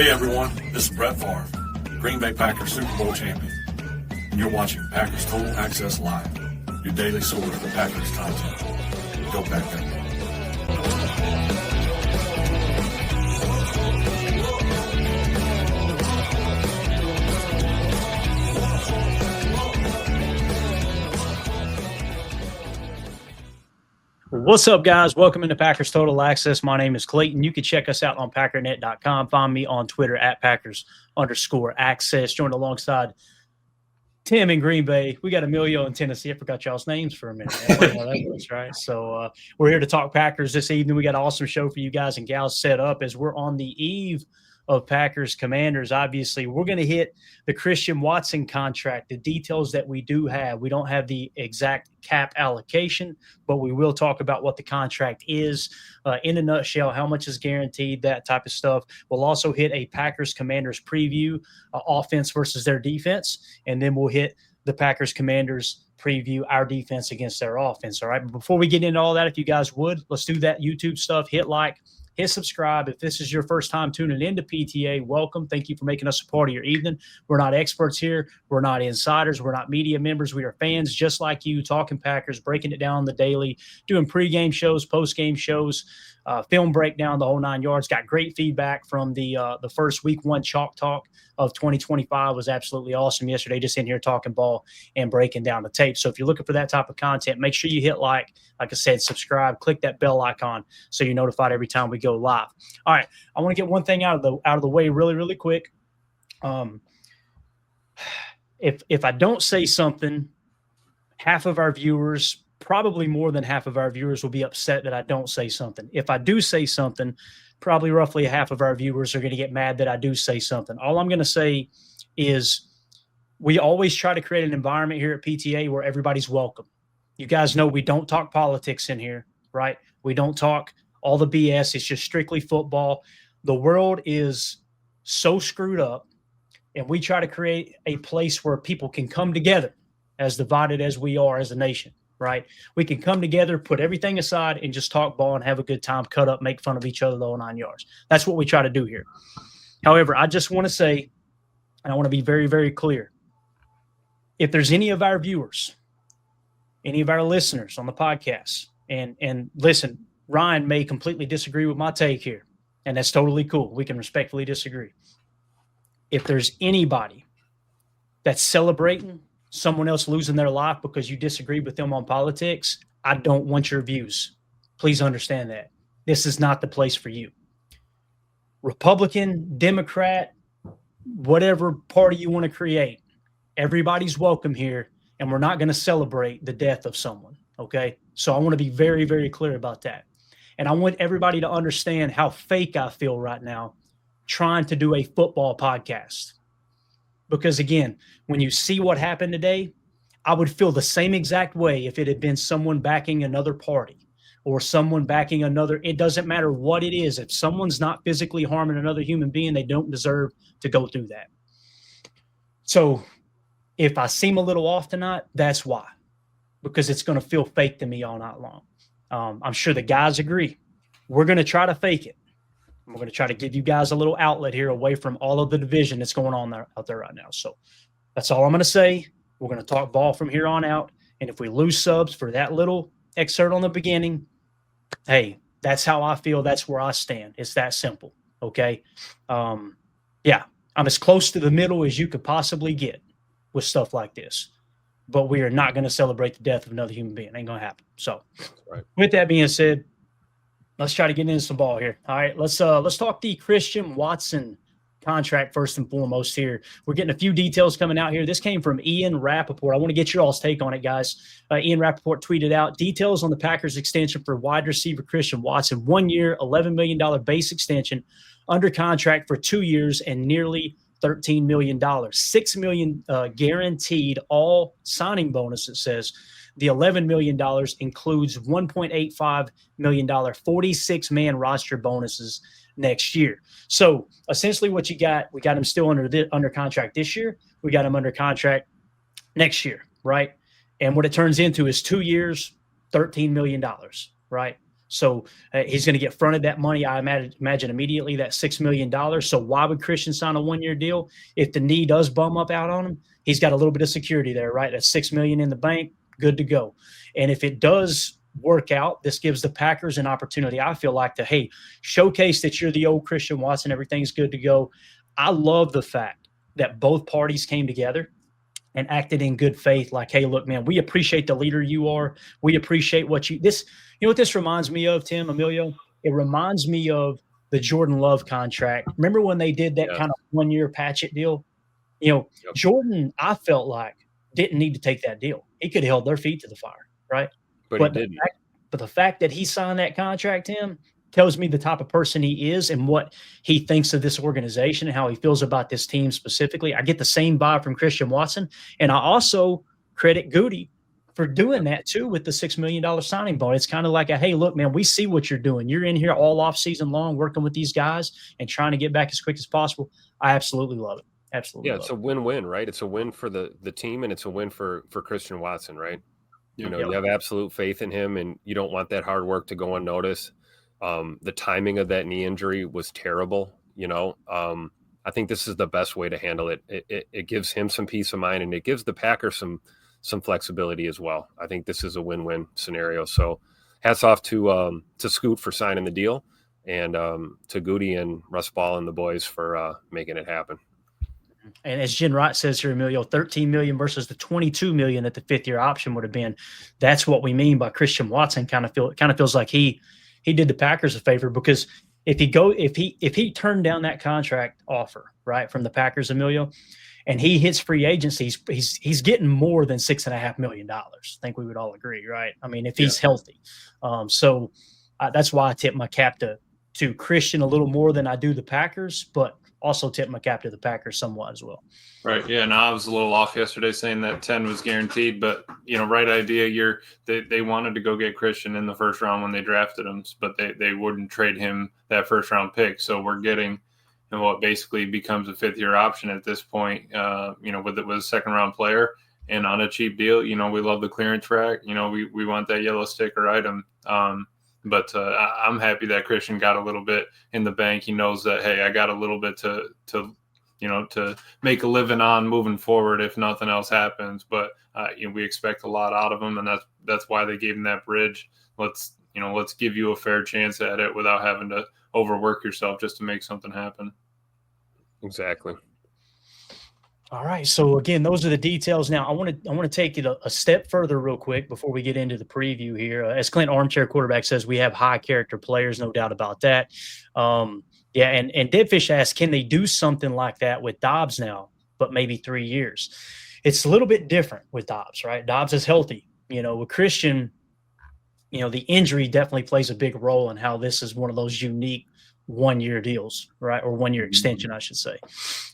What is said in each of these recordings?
Hey everyone, this is Brett Favre, Green Bay Packers Super Bowl champion, and you're watching Packers Total Access Live, your daily source for Packers content. Go Packers. What's up, guys? Welcome into Packers Total Access. My name is Clayton. You can check us out on Packernet.com. Find me on Twitter at Packers_access. Joined alongside Tim in Green Bay. We got Emilio in Tennessee. I forgot y'all's names for a minute. That was right. So we're here to talk Packers this evening. We got an awesome show for you guys and gals set up as we're on the eve of Packers Commanders. Obviously, we're going to hit the Christian Watson contract, the details that we do have. We don't have the exact cap allocation, but we will talk about what the contract is in a nutshell, how much is guaranteed, that type of stuff. We'll also hit a Packers Commanders preview, offense versus their defense, and then we'll hit the Packers Commanders preview, our defense against their offense. All right. But before we get into all that, if you guys would, let's do that YouTube stuff. Hit like, hit subscribe. If this is your first time tuning into PTA, welcome. Thank you for making us a part of your evening. We're not experts here. We're not insiders. We're not media members. We are fans just like you, talking Packers, breaking it down on the daily, doing pregame shows, postgame shows, film breakdown, the whole 9 yards. Got great feedback from the first week one Chalk Talk of 2025. Was absolutely awesome yesterday, just in here talking ball and breaking down the tape. So if you're looking for that type of content, make sure you hit like I said, subscribe, click that bell icon so you're notified every time we go live. All right, I want to get one thing out of the way really quick. If I don't say something, half of our viewers, probably more than half of our viewers, will be upset that I don't say something. If I do say something, probably roughly half of our viewers are going to get mad that I do say something. All I'm going to say is we always try to create an environment here at PTA where everybody's welcome. You guys know we don't talk politics in here, right? We don't talk all the BS. It's just strictly football. The world is so screwed up, and we try to create a place where people can come together, as divided as we are as a nation, right? We can come together, put everything aside, and just talk ball and have a good time, cut up, make fun of each other the whole 9 yards. That's what we try to do here. However, I just want to say, and I want to be very, very clear, if there's any of our viewers, any of our listeners on the podcast, and listen, Ryan may completely disagree with my take here, and that's totally cool. We can respectfully disagree. If there's anybody that's celebrating someone else losing their life because you disagree with them on politics, I don't want your views. Please understand that. This is not the place for you. Republican, Democrat, whatever party you want to create, everybody's welcome here. And we're not going to celebrate the death of someone, okay? So I want to be very, very clear about that. And I want everybody to understand how fake I feel right now trying to do a football podcast. Because, again, when you see what happened today, I would feel the same exact way if it had been someone backing another party or someone backing another. It doesn't matter what it is. If someone's not physically harming another human being, they don't deserve to go through that. So if I seem a little off tonight, that's why, because it's going to feel fake to me all night long. I'm sure the guys agree. We're going to try to fake it. We're going to try to give you guys a little outlet here away from all of the division that's going on out there right now. So that's all I'm going to say. We're going to talk ball from here on out. And if we lose subs for that little excerpt on the beginning, hey, that's how I feel. That's where I stand. It's that simple. Okay. Yeah, I'm as close to the middle as you could possibly get with stuff like this, but we are not going to celebrate the death of another human being. It ain't going to happen. So right. With that being said, let's try to get into some ball here. All right, let's talk the Christian Watson contract first and foremost here. We're getting a few details coming out here. This came from Ian Rappaport. I want to get your all's take on it, guys. Ian Rappaport tweeted out details on the Packers extension for wide receiver Christian Watson. 1 year, $11 million base extension under contract for 2 years and nearly $13 million, $6 million guaranteed, all signing bonus, it says. The $11 million includes $1.85 million 46-man roster bonuses next year. So essentially what you got, we got him still under contract this year. We got him under contract next year, right? And what it turns into is 2 years, $13 million, right? So he's going to get fronted that money, I imagine immediately, that $6 million. So why would Christian sign a 1-year deal? If the knee does bum up out on him, he's got a little bit of security there, right? That's $6 million in the bank, good to go. And if it does work out, this gives the Packers an opportunity, I feel like, to, hey, showcase that you're the old Christian Watson, everything's good to go. I love the fact that both parties came together and acted in good faith, like, hey, look, man, we appreciate the leader you are. We appreciate what you know what this reminds me of, Tim, Emilio? It reminds me of the Jordan Love contract. Remember when they did that kind of 1-year patch-it deal? Jordan, I felt like, didn't need to take that deal. He could have held their feet to the fire, right? But he didn't. But the fact that he signed that contract, Tim, tells me the type of person he is and what he thinks of this organization and how he feels about this team specifically. I get the same vibe from Christian Watson. And I also credit Goody for doing that too with the $6 million signing bonus. It's kind of like hey, look, man, we see what you're doing. You're in here all off season long working with these guys and trying to get back as quick as possible. I absolutely love it. Absolutely. Yeah, it's a win-win, right? It's a win for the team, and it's a win for Christian Watson, right? You have absolute faith in him, and you don't want that hard work to go unnoticed. The timing of that knee injury was terrible. I think this is the best way to handle it. It gives him some peace of mind, and it gives the Packers some flexibility as well. I think this is a win-win scenario. So hats off to Scoot for signing the deal, and to Goody and Russ Ball and the boys for making it happen. And as Jen Wright says here, Emilio, $13 million versus the $22 million that the 5th-year option would have been. That's what we mean by Christian Watson. Kind of feels like he did the Packers a favor, because if he turned down that contract offer, right, from the Packers, Emilio, and he hits free agency, he's getting more than $6.5 million. I think we would all agree, right? I mean, if he's healthy. So that's why I tip my cap to Christian a little more than I do the Packers, but also tip my cap to the Packers somewhat as well. Right. Yeah. No, I was a little off yesterday saying that 10 was guaranteed, but right idea. They wanted to go get Christian in the first round when they drafted him, but they wouldn't trade him that first round pick. So we're getting what basically becomes a 5th-year option at this point, with a second round player and on a cheap deal. We love the clearance rack. We want that yellow sticker item. But I'm happy that Christian got a little bit in the bank. He knows that, hey, I got a little bit to make a living on moving forward if nothing else happens. But we expect a lot out of him, and that's why they gave him that bridge. Let's give you a fair chance at it without having to overwork yourself just to make something happen. Exactly. All right. So again, those are the details. Now I want to take it a step further real quick before we get into the preview here. As Clint Armchair Quarterback says, we have high character players, no doubt about that. And Deadfish asks, can they do something like that with Dobbs now, but maybe 3 years? It's a little bit different with Dobbs, right? Dobbs is healthy. With Christian, the injury definitely plays a big role in how this is one of those unique 1-year deals, right? Or 1-year extension, I should say.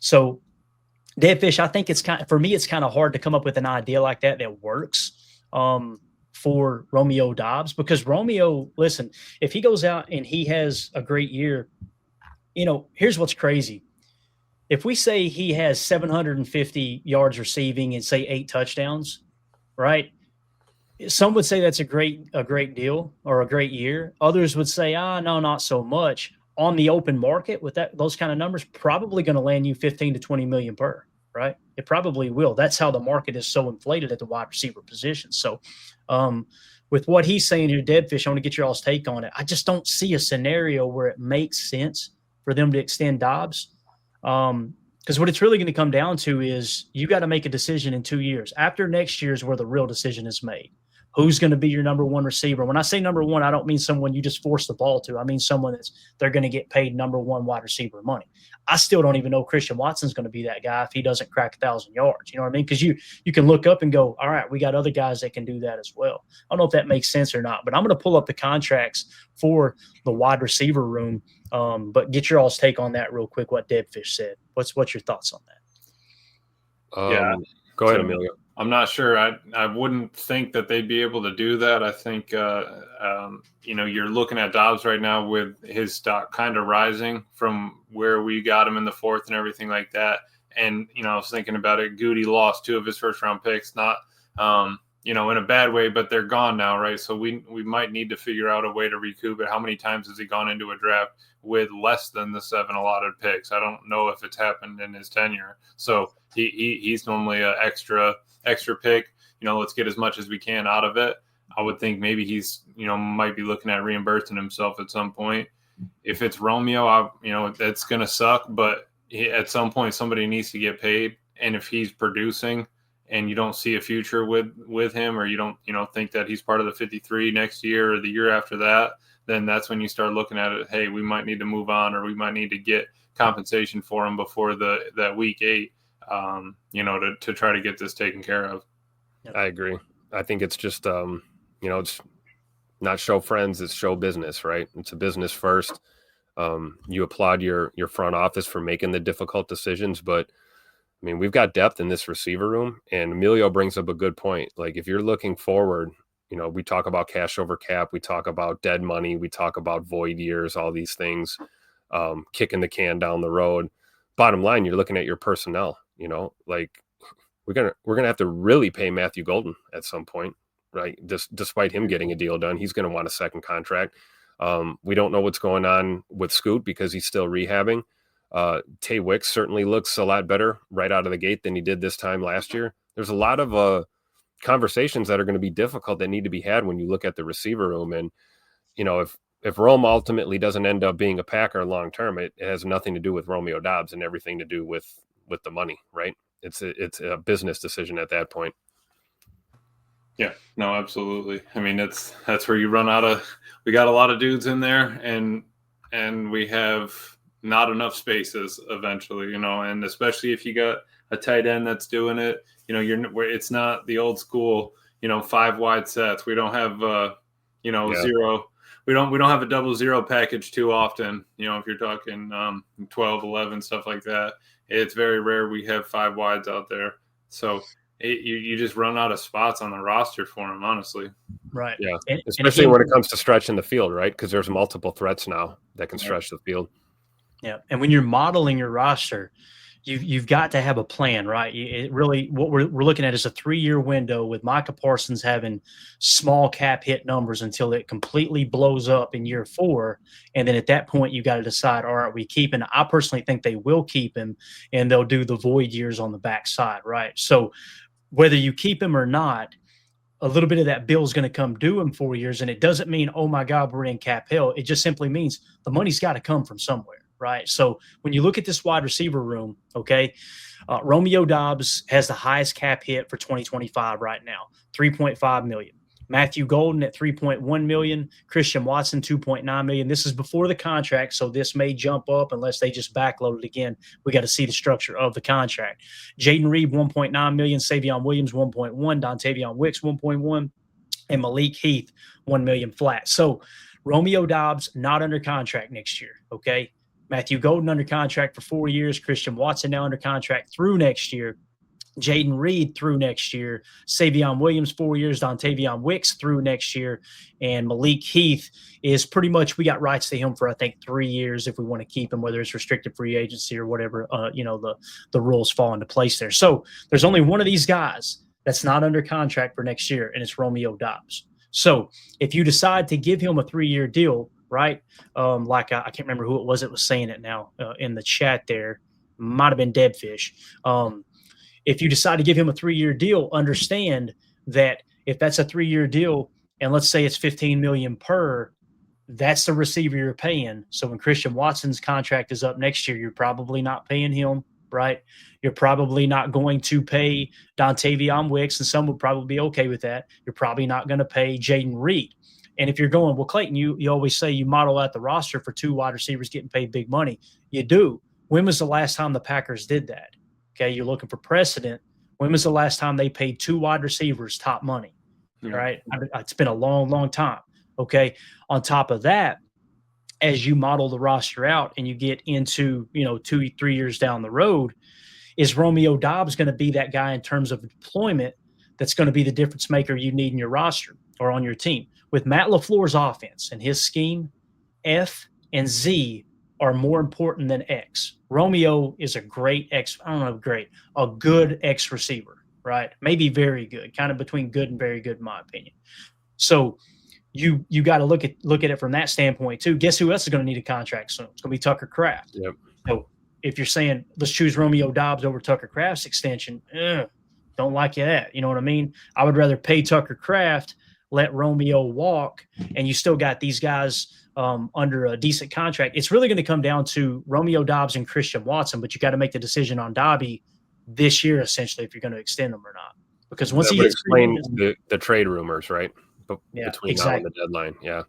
So Deadfish, I think it's kind of hard to come up with an idea like that works for Romeo Dobbs, because Romeo, listen, if he goes out and he has a great year, here's what's crazy. If we say he has 750 yards receiving and say 8 touchdowns, right? Some would say that's a great deal or a great year. Others would say, no, not so much. On the open market with those kind of numbers, probably going to land you 15 to 20 million per, right? It probably will. That's how the market is so inflated at the wide receiver position. So with what he's saying here, Deadfish, I want to get your all's take on it. I just don't see a scenario where it makes sense for them to extend Dobbs. Because what it's really going to come down to is you got to make a decision in 2 years. After next year is where the real decision is made. Who's going to be your number one receiver? When I say number one, I don't mean someone you just force the ball to. I mean someone they're going to get paid number one wide receiver money. I still don't even know Christian Watson's going to be that guy if he doesn't crack 1,000 yards. You know what I mean? Because you can look up and go, all right, we got other guys that can do that as well. I don't know if that makes sense or not, but I'm going to pull up the contracts for the wide receiver room. But get your all's take on that real quick, what Deadfish said. What's your thoughts on that? Go ahead, Emilio. I'm not sure. I wouldn't think that they'd be able to do that. I think, you're looking at Dobbs right now with his stock kind of rising from where we got him in the 4th and everything like that. And, I was thinking about it. Goody lost 2 of his first-round picks, not in a bad way, but they're gone now, right? So we might need to figure out a way to recoup it. How many times has he gone into a draft with less than the 7 allotted picks? I don't know if it's happened in his tenure. So he's normally an extra pick. Let's get as much as we can out of it. I would think maybe he's, might be looking at reimbursing himself at some point. If it's Romeo, that's going to suck, but at some point somebody needs to get paid. And if he's producing and you don't see a future with him, or you don't, think that he's part of the 53 next year or the year after that, then that's when you start looking at it. Hey, we might need to move on, or we might need to get compensation for him before that week 8, to try to get this taken care of. I agree. I think it's just, it's not show friends, it's show business, right? It's a business first. You applaud your front office for making the difficult decisions, but I mean, we've got depth in this receiver room, and Emilio brings up a good point. Like, if you're looking forward, we talk about cash over cap, we talk about dead money, we talk about void years, all these things, kicking the can down the road. Bottom line, you're looking at your personnel, like we're gonna have to really pay Matthew Golden at some point, right? Despite him getting a deal done, he's going to want a second contract. We don't know what's going on with Scoot because he's still rehabbing. Tay Wicks certainly looks a lot better right out of the gate than he did this time last year. There's a lot of conversations that are going to be difficult that need to be had when you look at the receiver room. And, if Rome ultimately doesn't end up being a Packer long term, it has nothing to do with Romeo Doubs and everything to do with the money, right? It's a business decision at that point. Yeah, no, absolutely. I mean, that's where you run out of. We got a lot of dudes in there, and we have not enough spaces eventually, and especially if you got a tight end that's doing it, it's not the old school, 5 wide sets. We don't have, zero. We don't have a 0-0 package too often. If you're talking 12, 11, stuff like that, it's very rare we have 5 wides out there. So you just run out of spots on the roster for them, honestly. Right. Yeah. Especially when it comes to stretching the field, right? Because there's multiple threats now that can stretch the field. Yeah, and when you're modeling your roster, you've got to have a plan, right? It really, what we're looking at is a 3-year window with Micah Parsons having small cap hit numbers until it completely blows up in year 4, and then at that point you got to decide, all right, we keep him. I personally think they will keep him, and they'll do the void years on the backside, right? So whether you keep him or not, a little bit of that bill is going to come due in 4 years, and it doesn't mean, oh my God, we're in cap hell. It just simply means the money's got to come from somewhere. Right. So when you look at this wide receiver room, okay, Romeo Doubs has the highest cap hit for 2025 right now, $3.5 million. Matthew Golden at $3.1 million. Christian Watson, $2.9 million. This is before the contract, so this may jump up unless they just backload it again. We got to see the structure of the contract. Jaden Reed, $1.9 million. Savion Williams, $1.1. Dontavion Wicks, $1.1. And Malik Heath, $1 million flat. So Romeo Doubs not under contract next year, okay? Matthew Golden under contract for 4 years. Christian Watson now under contract through next year. Jaden Reed through next year. Savion Williams 4 years. Dontavion Wicks through next year. And Malik Heath is pretty much, we got rights to him for, I think, 3 years if we want to keep him, whether it's restricted free agency or whatever, the rules fall into place there. So there's only one of these guys that's not under contract for next year, and it's Romeo Doubs. So if you decide to give him a 3-year deal, right? Like I can't remember who it was that was saying it now in the chat there. Might have been Debfish. If you decide to give him a 3-year deal, understand that if that's a 3-year deal, and let's say it's $15 million per, that's the receiver you're paying. So when Christian Watson's contract is up next year, you're probably not paying him, right? You're probably not going to pay Dontavion Wicks, and some would probably be okay with that. You're probably not going to pay Jaden Reed. And if you're going, well, Clayton, you always say you model out the roster for 2 wide receivers getting paid big money. You do. When was the last time the Packers did that? Okay, you're looking for precedent. When was the last time they paid 2 wide receivers top money? Right? It's been a long, long time. Okay. On top of that, as you model the roster out and you get into, 2-3 years down the road, is Romeo Doubs going to be that guy in terms of deployment that's going to be the difference maker you need in your roster or on your team? With Matt LaFleur's offense and his scheme, F and Z are more important than X. Romeo is a great a good X receiver, right? Maybe very good, kind of between good and very good, in my opinion. So you got to look at it from that standpoint too. Guess who else is going to need a contract soon? It's going to be Tucker Kraft. Yep. So if you're saying let's choose Romeo Doubs over Tucker Kraft's extension, don't like that. You know what I mean? I would rather pay Tucker Kraft, let Romeo walk, and you still got these guys under a decent contract. It's really going to come down to Romeo Doubs and Christian Watson, but you got to make the decision on Dobby this year, essentially, if you're going to extend them or not. Because once he gets explain the trade rumors, right? Between now and the deadline. Yeah.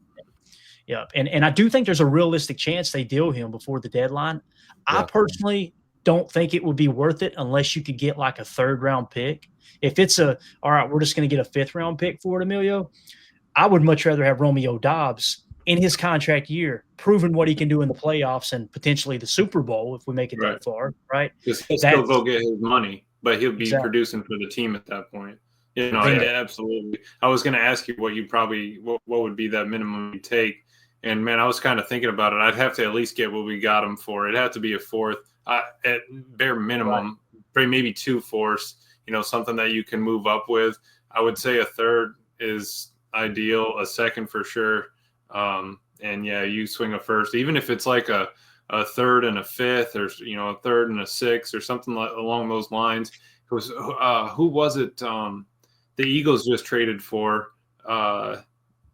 Yeah. And I do think there's a realistic chance they deal him before the deadline. Yeah. I personally don't think it would be worth it unless you could get like a 3rd round pick. If it's all right, we're just going to get a 5th round pick for it, Emilio, I would much rather have Romeo Doubs in his contract year, proving what he can do in the playoffs and potentially the Super Bowl if we make it that far, right? Because he'll still go get his money, but he'll be producing for the team at that point. You know, absolutely. I was going to ask you what would be that minimum you take. And, man, I was kind of thinking about it. I'd have to at least get what we got him for. It'd have to be a 4th, at bare minimum, maybe 2 fourths, you know, something that you can move up with. I would say a 3rd is ideal, a 2nd for sure. And, yeah, you swing a 1st. Even if it's like a 3rd and a 5th or, you know, a 3rd and a 6th or something along those lines. It was, who was it? The Eagles just traded for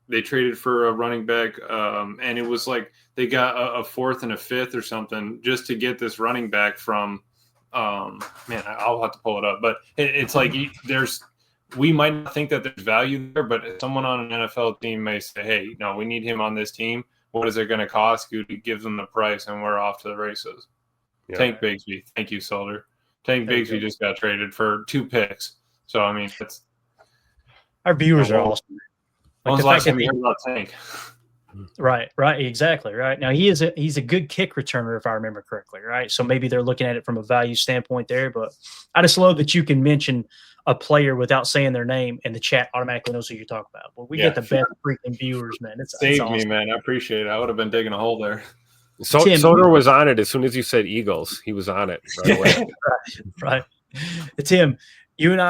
they traded for a running back, and it was like they got a 4th and a 5th or something just to get this running back from man, I'll have to pull it up. But it's like we might not think that there's value there, but someone on an NFL team may say, hey, no, we need him on this team. What is it going to cost you to give them the price, and we're off to the races? Yeah. Tank Bigsby. Thank you, Solder. Tank Bigsby just got traded for 2 picks. So, I mean, our viewers are awesome. When was the last time you heard about Tank? Right, exactly, right. Now, he's a good kick returner, if I remember correctly, right? So maybe they're looking at it from a value standpoint there, but I just love that you can mention a player without saying their name, and the chat automatically knows who you're talking about. Well, we get the best freaking viewers, man. It's awesome. Me, man. I appreciate it. I would have been digging a hole there. Soder was on it as soon as you said Eagles. He was on it right away. right. Tim, you and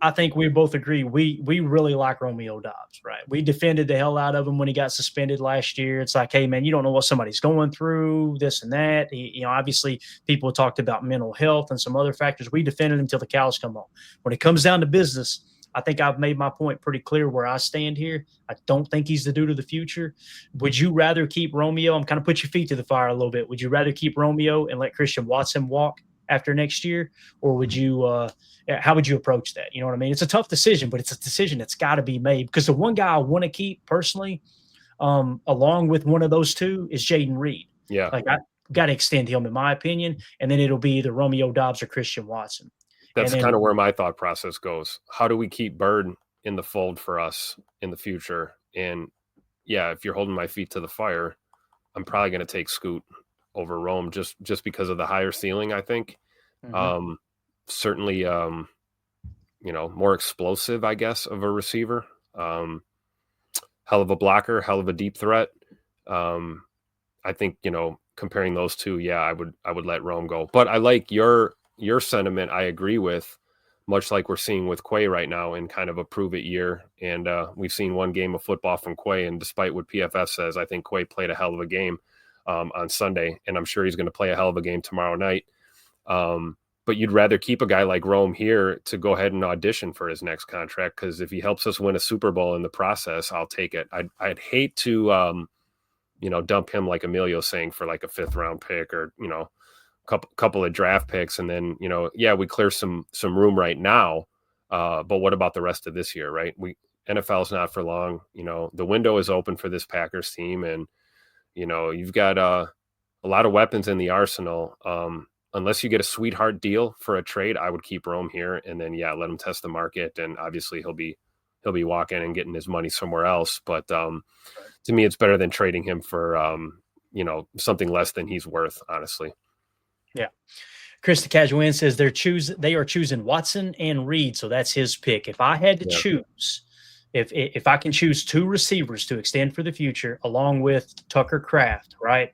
I think we both agree we really like Romeo Doubs, right? We defended the hell out of him when he got suspended last year. It's like, hey, man, you don't know what somebody's going through, this and that. Obviously people talked about mental health and some other factors. We defended him until the cows come home. When it comes down to business, I think I've made my point pretty clear where I stand here. I don't think he's the dude of the future. Would you rather keep Romeo? I'm kind of put your feet to the fire a little bit. Would you rather keep Romeo and let Christian Watson walk after next year, or would you how would you approach that? You know what I mean? It's a tough decision, but it's a decision that's got to be made, because the one guy I want to keep personally, along with one of those two, is Jayden Reed. Yeah. Like, I got to extend him, in my opinion, and then it'll be either Romeo Doubs or Christian Watson. That's kind of where my thought process goes. How do we keep Bird in the fold for us in the future? And yeah, if you're holding my feet to the fire, I'm probably going to take Scoot over Rome just because of the higher ceiling, I think. Mm-hmm. Certainly, more explosive, I guess, of a receiver. Hell of a blocker, hell of a deep threat. I think, comparing those two, yeah, I would let Rome go. But I like your sentiment. I agree with, much like we're seeing with Quay right now in kind of a prove it year. And we've seen one game of football from Quay, and despite what PFF says, I think Quay played a hell of a game on Sunday, and I'm sure he's going to play a hell of a game tomorrow night. But you'd rather keep a guy like Rome here to go ahead and audition for his next contract, because if he helps us win a Super Bowl in the process, I'll take it. I'd hate to, dump him, like Emilio's saying, for like a 5th round pick or, couple of draft picks. And then, we clear some room right now. But what about the rest of this year, right? NFL's not for long. The window is open for this Packers team, and, you've got a lot of weapons in the arsenal. Unless you get a sweetheart deal for a trade, I would keep Rome here, and then let him test the market. And obviously he'll be walking and getting his money somewhere else. But to me, it's better than trading him for something less than he's worth, honestly. Yeah. Chris the Casuan says they are choosing Watson and Reed, so that's his pick. If I had to choose, if I can choose 2 receivers to extend for the future, along with Tucker Kraft, right,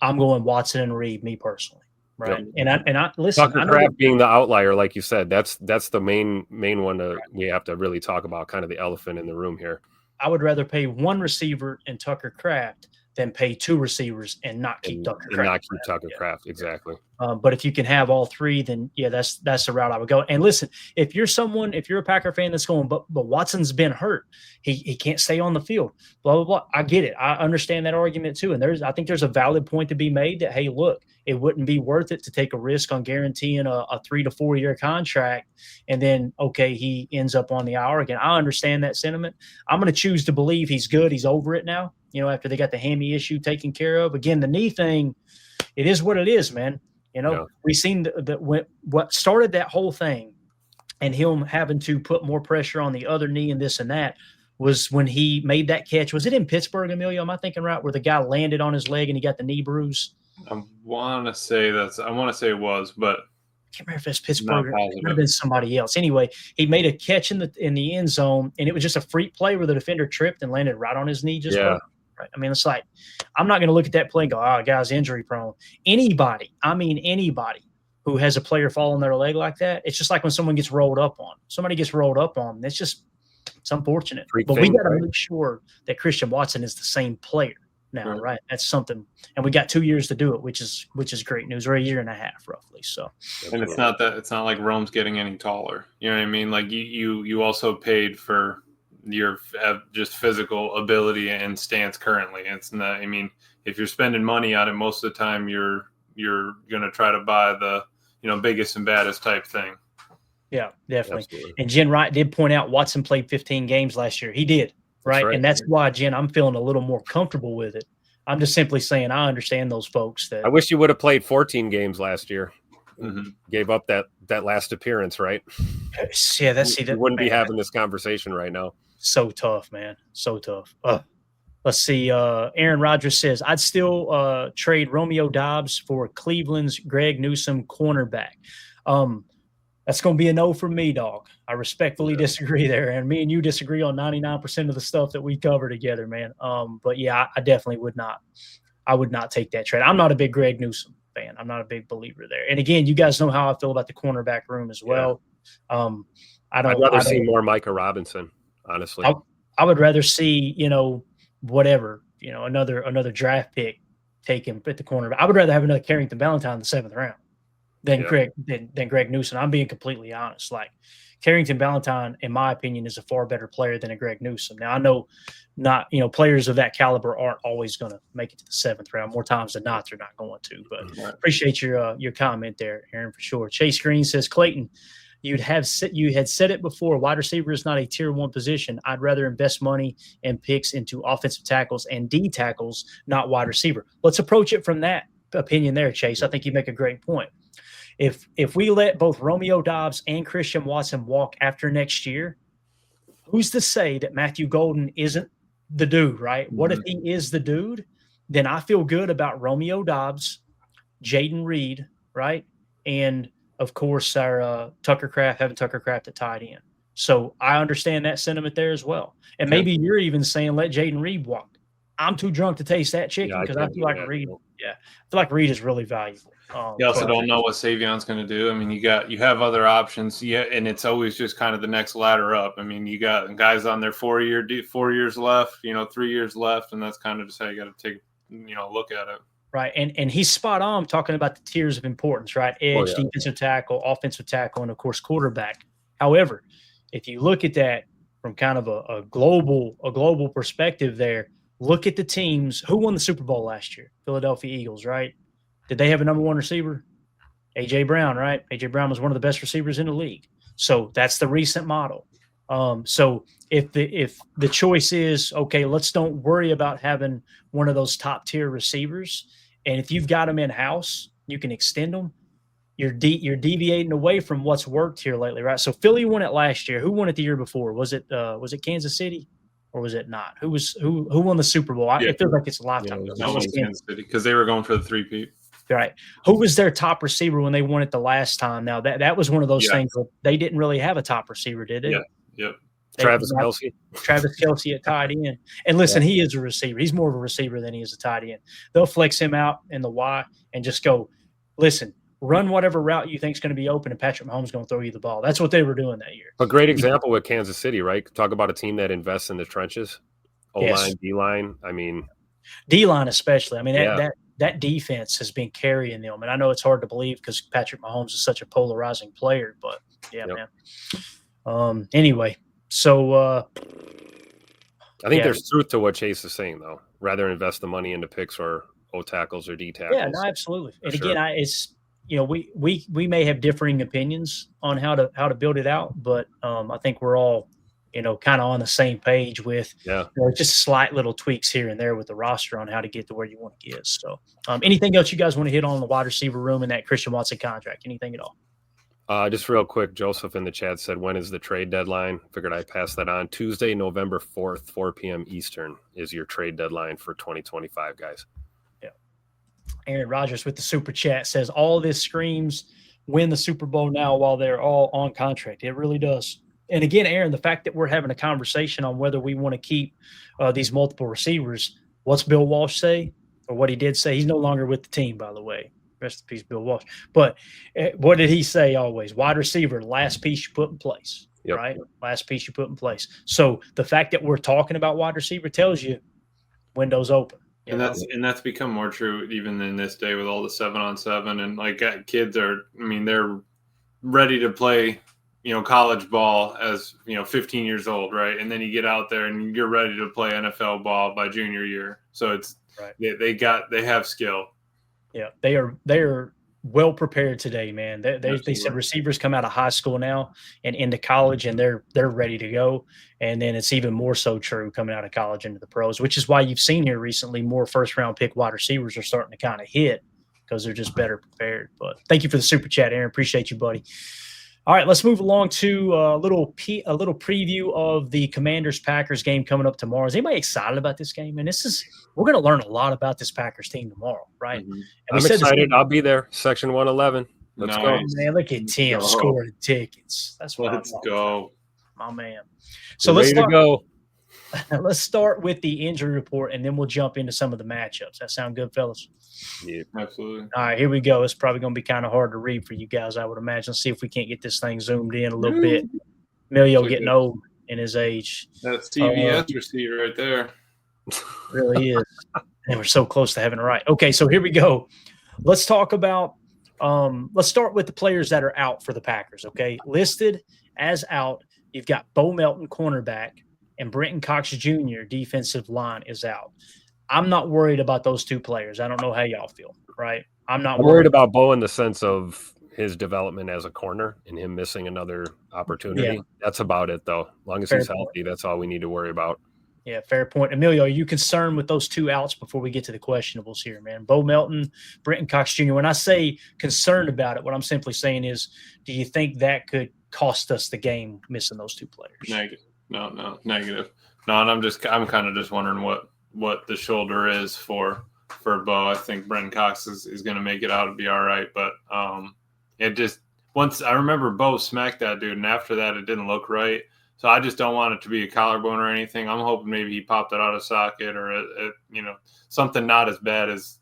I'm going Watson and Reed, me personally. right? Yep. And I listen. Tucker I know Kraft being the outlier, like you said, that's the main one we have to really talk about, kind of the elephant in the room here. I would rather pay one receiver in Tucker Kraft than pay two receivers and not keep Tucker Kraft. And not keep Tucker Kraft, exactly. But if you can have all three, then yeah, that's the route I would go. And listen, if you're a Packer fan that's going, but Watson's been hurt, he can't stay on the field, blah blah blah. I get it. I understand that argument too. And I think there's a valid point to be made that, hey, look, it wouldn't be worth it to take a risk on guaranteeing a 3 to 4 year contract, and then he ends up on the IR again. I understand that sentiment. I'm going to choose to believe he's good. He's over it now. After they got the hammy issue taken care of. Again, the knee thing, it is what it is, man. We've seen what started that whole thing and him having to put more pressure on the other knee and this and that was when he made that catch. Was it in Pittsburgh, Emilio? Am I thinking right? Where the guy landed on his leg and he got the knee bruise? I want to say it was, but I can't remember if it's Pittsburgh or it might have been somebody else. Anyway, he made a catch in the end zone, and it was just a freak play where the defender tripped and landed right on his knee. Right. I mean, it's like, I'm not going to look at that play and go, oh, guy's injury prone. Anybody who has a player fall on their leg like that, it's just like when someone gets rolled up on. Somebody gets rolled up on. It's unfortunate. But we got to make sure that Christian Watson is the same player now, right? That's something. And we got 2 years to do it, which is great news, or a year and a half roughly. So, and it's not like Rome's getting any taller. You know what I mean? Like you also paid for your just physical ability and stance currently. It's not, I mean, if you're spending money on it, most of the time you're going to try to buy the, biggest and baddest type thing. Yeah, definitely. Absolutely. And Jen Wright did point out Watson played 15 games last year. He did. Right. And that's why, Jen, I'm feeling a little more comfortable with it. I'm just simply saying, I understand those folks that I wish you would have played 14 games last year. Mm-hmm. Gave up that last appearance, right? Yeah, we wouldn't be having this conversation right now. So tough, man. So tough. Let's see. Aaron Rodgers says, I'd still trade Romeo Doubs for Cleveland's Greg Newsome cornerback. That's going to be a no from me, dog. I respectfully disagree there. And me and you disagree on 99% of the stuff that we cover together, man. But yeah, I definitely would not. I would not take that trade. I'm not a big Greg Newsome fan. I'm not a big believer there. And again, you guys know how I feel about the cornerback room as well. I'd rather see more Micah Robinson, honestly. I would rather see, another draft pick taken at the cornerback. I would rather have another Carrington Valentine in the 7th round than Greg Newsome. I'm being completely honest. Like, Carrington Valentine, in my opinion, is a far better player than a Greg Newsome. Now, I know players of that caliber aren't always going to make it to the 7th round. More times than not, they're not going to. But appreciate your comment there, Aaron, for sure. Chase Green says, Clayton, you had said it before, wide receiver is not a tier 1 position. I'd rather invest money and picks into offensive tackles and D tackles, not wide receiver. Let's approach it from that opinion there, Chase. I think you make a great point. If we let both Romeo Doubs and Christian Watson walk after next year, who's to say that Matthew Golden isn't the dude, right? Mm-hmm. What if he is the dude? Then I feel good about Romeo Doubs, Jaden Reed, right? And, of course, our Tucker Kraft, having Tucker Kraft at tight end. So I understand that sentiment there as well. And maybe you're even saying let Jaden Reed walk. I'm too drunk to taste that chicken because I feel like Reed. Yeah, I feel like Reed is really valuable. You also don't know what Savion's going to do. I mean, you have other options, and it's always just kind of the next ladder up. I mean, you got guys on their 4 years left, 3 years left, and that's kind of just how you got to take a look at it. Right, and he's spot on talking about the tiers of importance, right? Edge, defensive tackle, offensive tackle, and of course quarterback. However, if you look at that from kind of a global perspective, there. Look at the teams who won the Super Bowl last year. Philadelphia Eagles, right? Did they have a number 1 receiver? A.J. Brown, right? A.J. Brown was one of the best receivers in the league. So that's the recent model. So if the choice is, okay, let's don't worry about having one of those top tier receivers. And if you've got them in-house, you can extend them. You're deviating away from what's worked here lately, right? So Philly won it last year. Who won it the year before? Was it Kansas City? Or was it not? Who won the Super Bowl? It feels like it's a lifetime ago. That was Kansas City because they were going for the 3-peat. Right. Who was their top receiver when they won it the last time? Now that was one of those things that they didn't really have a top receiver, did they? Yeah. Yep. Travis Kelce. Travis Kelce at tight end. And listen, he is a receiver. He's more of a receiver than he is a tight end. They'll flex him out in the Y and just go, listen, run whatever route you think is going to be open, and Patrick Mahomes is going to throw you the ball. That's what they were doing that year. A great example with Kansas City, right? Talk about a team that invests in the trenches, O-line, Yes. D-line. I mean, D-line especially. I mean, Yeah. that defense has been carrying them, and I know it's hard to believe because Patrick Mahomes is such a polarizing player, but yeah, Yep. man. Anyway, so I think Yeah. there's truth to what Chase is saying, though. Rather invest the money into picks or O tackles or D tackles. yeah, no, absolutely. And sure. again, it's we may have differing opinions on how to build it out, but I think we're all kind of on the same page with just slight little tweaks here and there with the roster on how to get to where you want to get. So, anything else you guys want to hit on the wide receiver room and that Christian Watson contract? Anything at all? Just real quick, Joseph in the chat said, when is the trade deadline? Figured I'd pass that on. Tuesday, November 4th, 4 p.m. Eastern is your trade deadline for 2025, guys. Yeah. Aaron Rodgers with the super chat says, all this screams win the Super Bowl now while they're all on contract. It really does. And again, Aaron, the fact that we're having a conversation on whether we want to keep these multiple receivers, what's Bill Walsh say, or what he did say? He's no longer with the team, by the way. Rest in peace, Bill Walsh. But what did he say always? Wide receiver, last piece you put in place, right? Last piece you put in place. So the fact that we're talking about wide receiver tells you window's open. And that's become more true even in this day with all the 7-on-7 and like kids they're ready to play, college ball as 15 years old, right? And then you get out there and you're ready to play NFL ball by junior year. So it's right. They have skill. Yeah, they are well prepared today, man. They said receivers come out of high school now and into college, and they're ready to go. And then it's even more so true coming out of college into the pros, which is why you've seen here recently more first-round pick wide receivers are starting to kind of hit because they're just better prepared. But thank you for the super chat, Aaron. Appreciate you, buddy. All right, let's move along to a little preview of the Commanders-Packers game coming up tomorrow. Is anybody excited about this game? And we're going to learn a lot about this Packers team tomorrow, right? Mm-hmm. I'm excited. I'll be there, Section 111. Let's go. Man, look at Tim scoring tickets. That's what Let's go. My man. So let's go. Let's start with the injury report, and then we'll jump into some of the matchups. That sound good, fellas? Yeah, absolutely. All right, here we go. It's probably going to be kind of hard to read for you guys, I would imagine. See if we can't get this thing zoomed in a little bit. Emilio getting old in his age. That's TBS receipt right there. Really is. And we're so close to having it right. Okay, so here we go. Let's talk about let's start with the players that are out for the Packers, okay? Listed as out, you've got Bo Melton, cornerback, and Brenton Cox Jr., defensive line, is out. I'm not worried about those two players. I don't know how y'all feel, right? I'm worried about Bo in the sense of his development as a corner and him missing another opportunity. Yeah. That's about it, though. As long as he's healthy, that's all we need to worry about. Yeah, fair point. Emilio, are you concerned with those two outs before we get to the questionables here, man? Bo Melton, Brenton Cox Jr. When I say concerned about it, what I'm simply saying is, do you think that could cost us the game missing those two players? Negative. No, negative. No, and I'm kind of just wondering what the shoulder is for Bo. I think Brenton Cox is going to make it out and be all right. But it just once I remember Bo smacked that dude, and after that it didn't look right. So I just don't want it to be a collarbone or anything. I'm hoping maybe he popped it out of socket or something not as bad as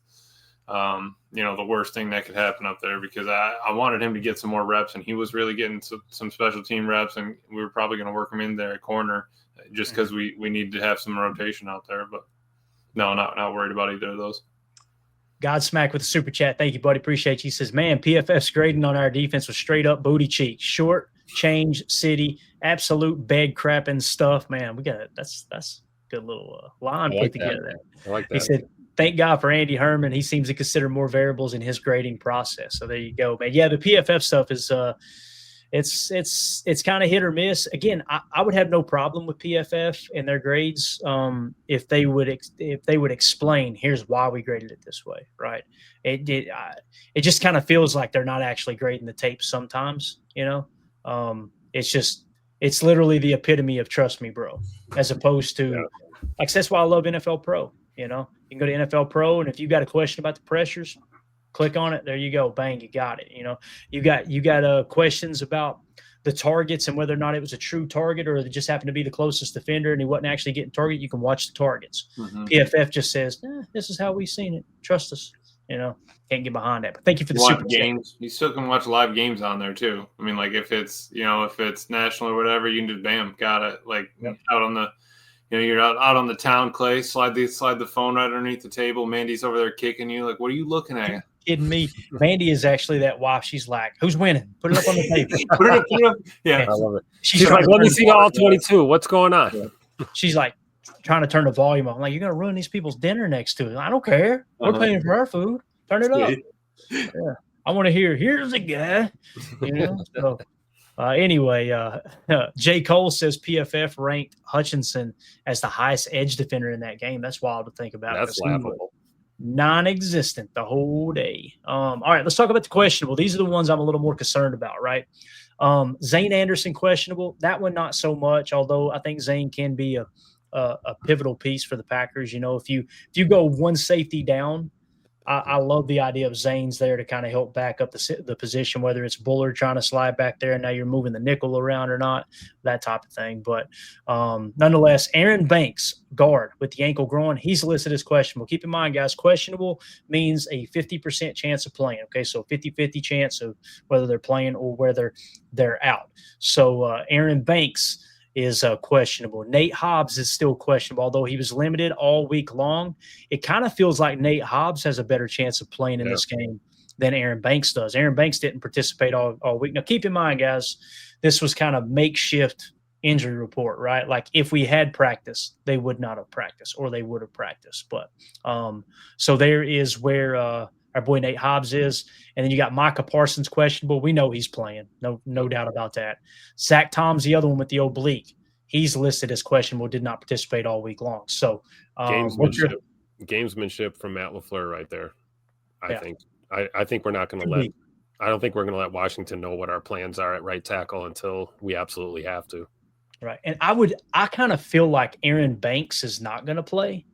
the worst thing that could happen up there, because I wanted him to get some more reps, and he was really getting some special team reps, and we were probably going to work him in there at corner just because we need to have some rotation out there. But no, not worried about either of those. Godsmack with the super chat. Thank you, buddy. Appreciate you. He says, man, PFF's grading on our defense was straight up booty cheeks. Short, change, city, absolute bed crapping stuff. Man, we got it. That's a good little line put together. I like that. He said, thank God for Andy Herman. He seems to consider more variables in his grading process. So there you go, man. Yeah, the PFF stuff is it's kind of hit or miss. Again, I would have no problem with PFF and their grades if they would explain, here's why we graded it this way, right? It just kind of feels like they're not actually grading the tape sometimes, it's literally the epitome of trust me, bro, as opposed to like, that's why I love NFL Pro. You can go to NFL Pro, and if you got a question about the pressures, click on it. There you go. Bang, you got it. You got questions about the targets and whether or not it was a true target or it just happened to be the closest defender and he wasn't actually getting targeted. You can watch the targets. Mm-hmm. PFF just says, this is how we've seen it. Trust us. Can't get behind that. But thank you for the Watch super chat. games. You still can watch live games on there too. I mean, like if it's national or whatever, you can just bam, got it. Like out on the, you're out on the town, Clay. Slide the phone right underneath the table. Mandy's over there kicking you. Like, what are you looking at? Kidding me? Mandy is actually that wife. She's like, "Who's winning? Put it up on the table." put it up. Yeah, I love it. She's She's trying like, to let me turn see the all 22. What's going on? Yeah. She's like trying to turn the volume up. I'm like, "You're gonna ruin these people's dinner next to it." I don't care. We're paying for our food. Turn it up. Yeah, I want to hear. Here's a guy. So, anyway, J. Cole says PFF ranked Hutchinson as the highest edge defender in that game. That's wild to think about. That's laughable. Non-existent the whole day. All right, let's talk about the questionable. These are the ones I'm a little more concerned about, right? Zane Anderson questionable. That one not so much, although I think Zane can be a pivotal piece for the Packers. If you go one safety down, I love the idea of Zane's there to kind of help back up the position, whether it's Bullard trying to slide back there and now you're moving the nickel around or not, that type of thing. But nonetheless, Aaron Banks, guard with the ankle groin, he's listed as questionable. Keep in mind, guys, questionable means a 50% chance of playing. Okay, so 50-50 chance of whether they're playing or whether they're out. So Aaron Banks is questionable. Nate Hobbs is still questionable, although he was limited all week long. It kind of feels like Nate Hobbs has a better chance of playing in this game than Aaron Banks does. Aaron Banks didn't participate all week. Now, keep in mind, guys, this was kind of makeshift injury report, right? Like if we had practice, they would not have practiced or they would have practiced. But so there is where our boy Nate Hobbs is. And then you got Micah Parsons questionable. We know he's playing. No doubt about that. Zach Tom's the other one with the oblique. He's listed as questionable, did not participate all week long. So gamesmanship from Matt LaFleur right there. I think we're not going to let – I don't think we're going to let Washington know what our plans are at right tackle until we absolutely have to. Right. And I kind of feel like Aaron Banks is not going to play.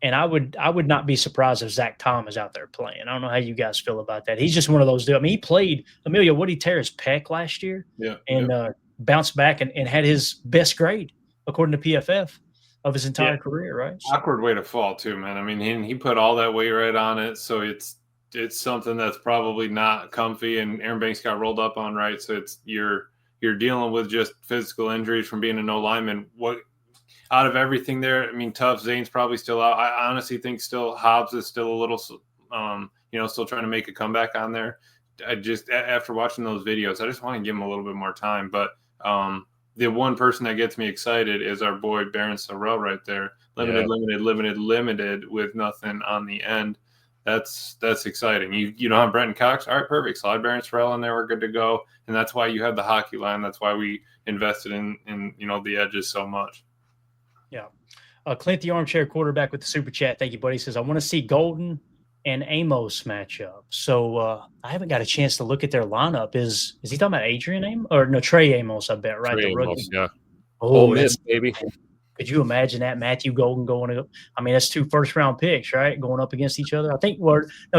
And I would not be surprised if Zach Tom is out there playing. I don't know how you guys feel about that. He's just one of those dudes. I mean, he played – Amelia, what did he tear his pec last year? Yeah. And bounced back and had his best grade, according to PFF, of his entire career, right? Awkward way to fall, too, man. I mean, he put all that weight right on it, so it's something that's probably not comfy, and Aaron Banks got rolled up on, right? So it's you're dealing with just physical injuries from being a no lineman. What out of everything there, I mean, tough. Zane's probably still out. I honestly think still Hobbs is still a little, still trying to make a comeback on there. I just after watching those videos, I just want to give him a little bit more time. But the one person that gets me excited is our boy Baron Sorrell right there. Limited with nothing on the end. That's exciting. You don't have Brenton Cox. All right, perfect. Slide Baron Sorrell in there. We're good to go. And that's why you have the hockey line. That's why we invested in the edges so much. Yeah. Clint, the armchair quarterback with the super chat. Thank you, buddy. He says, I want to see Golden and Amos match up. So I haven't got a chance to look at their lineup. Is he talking about Adrian Amos? Or no, Trey Amos, I bet, right? Trey the rookie. Amos, yeah. Oh, Miss, baby. Could you imagine that? Matthew Golden going up? I mean, that's 2 first-round picks, right? Going up against each other. I think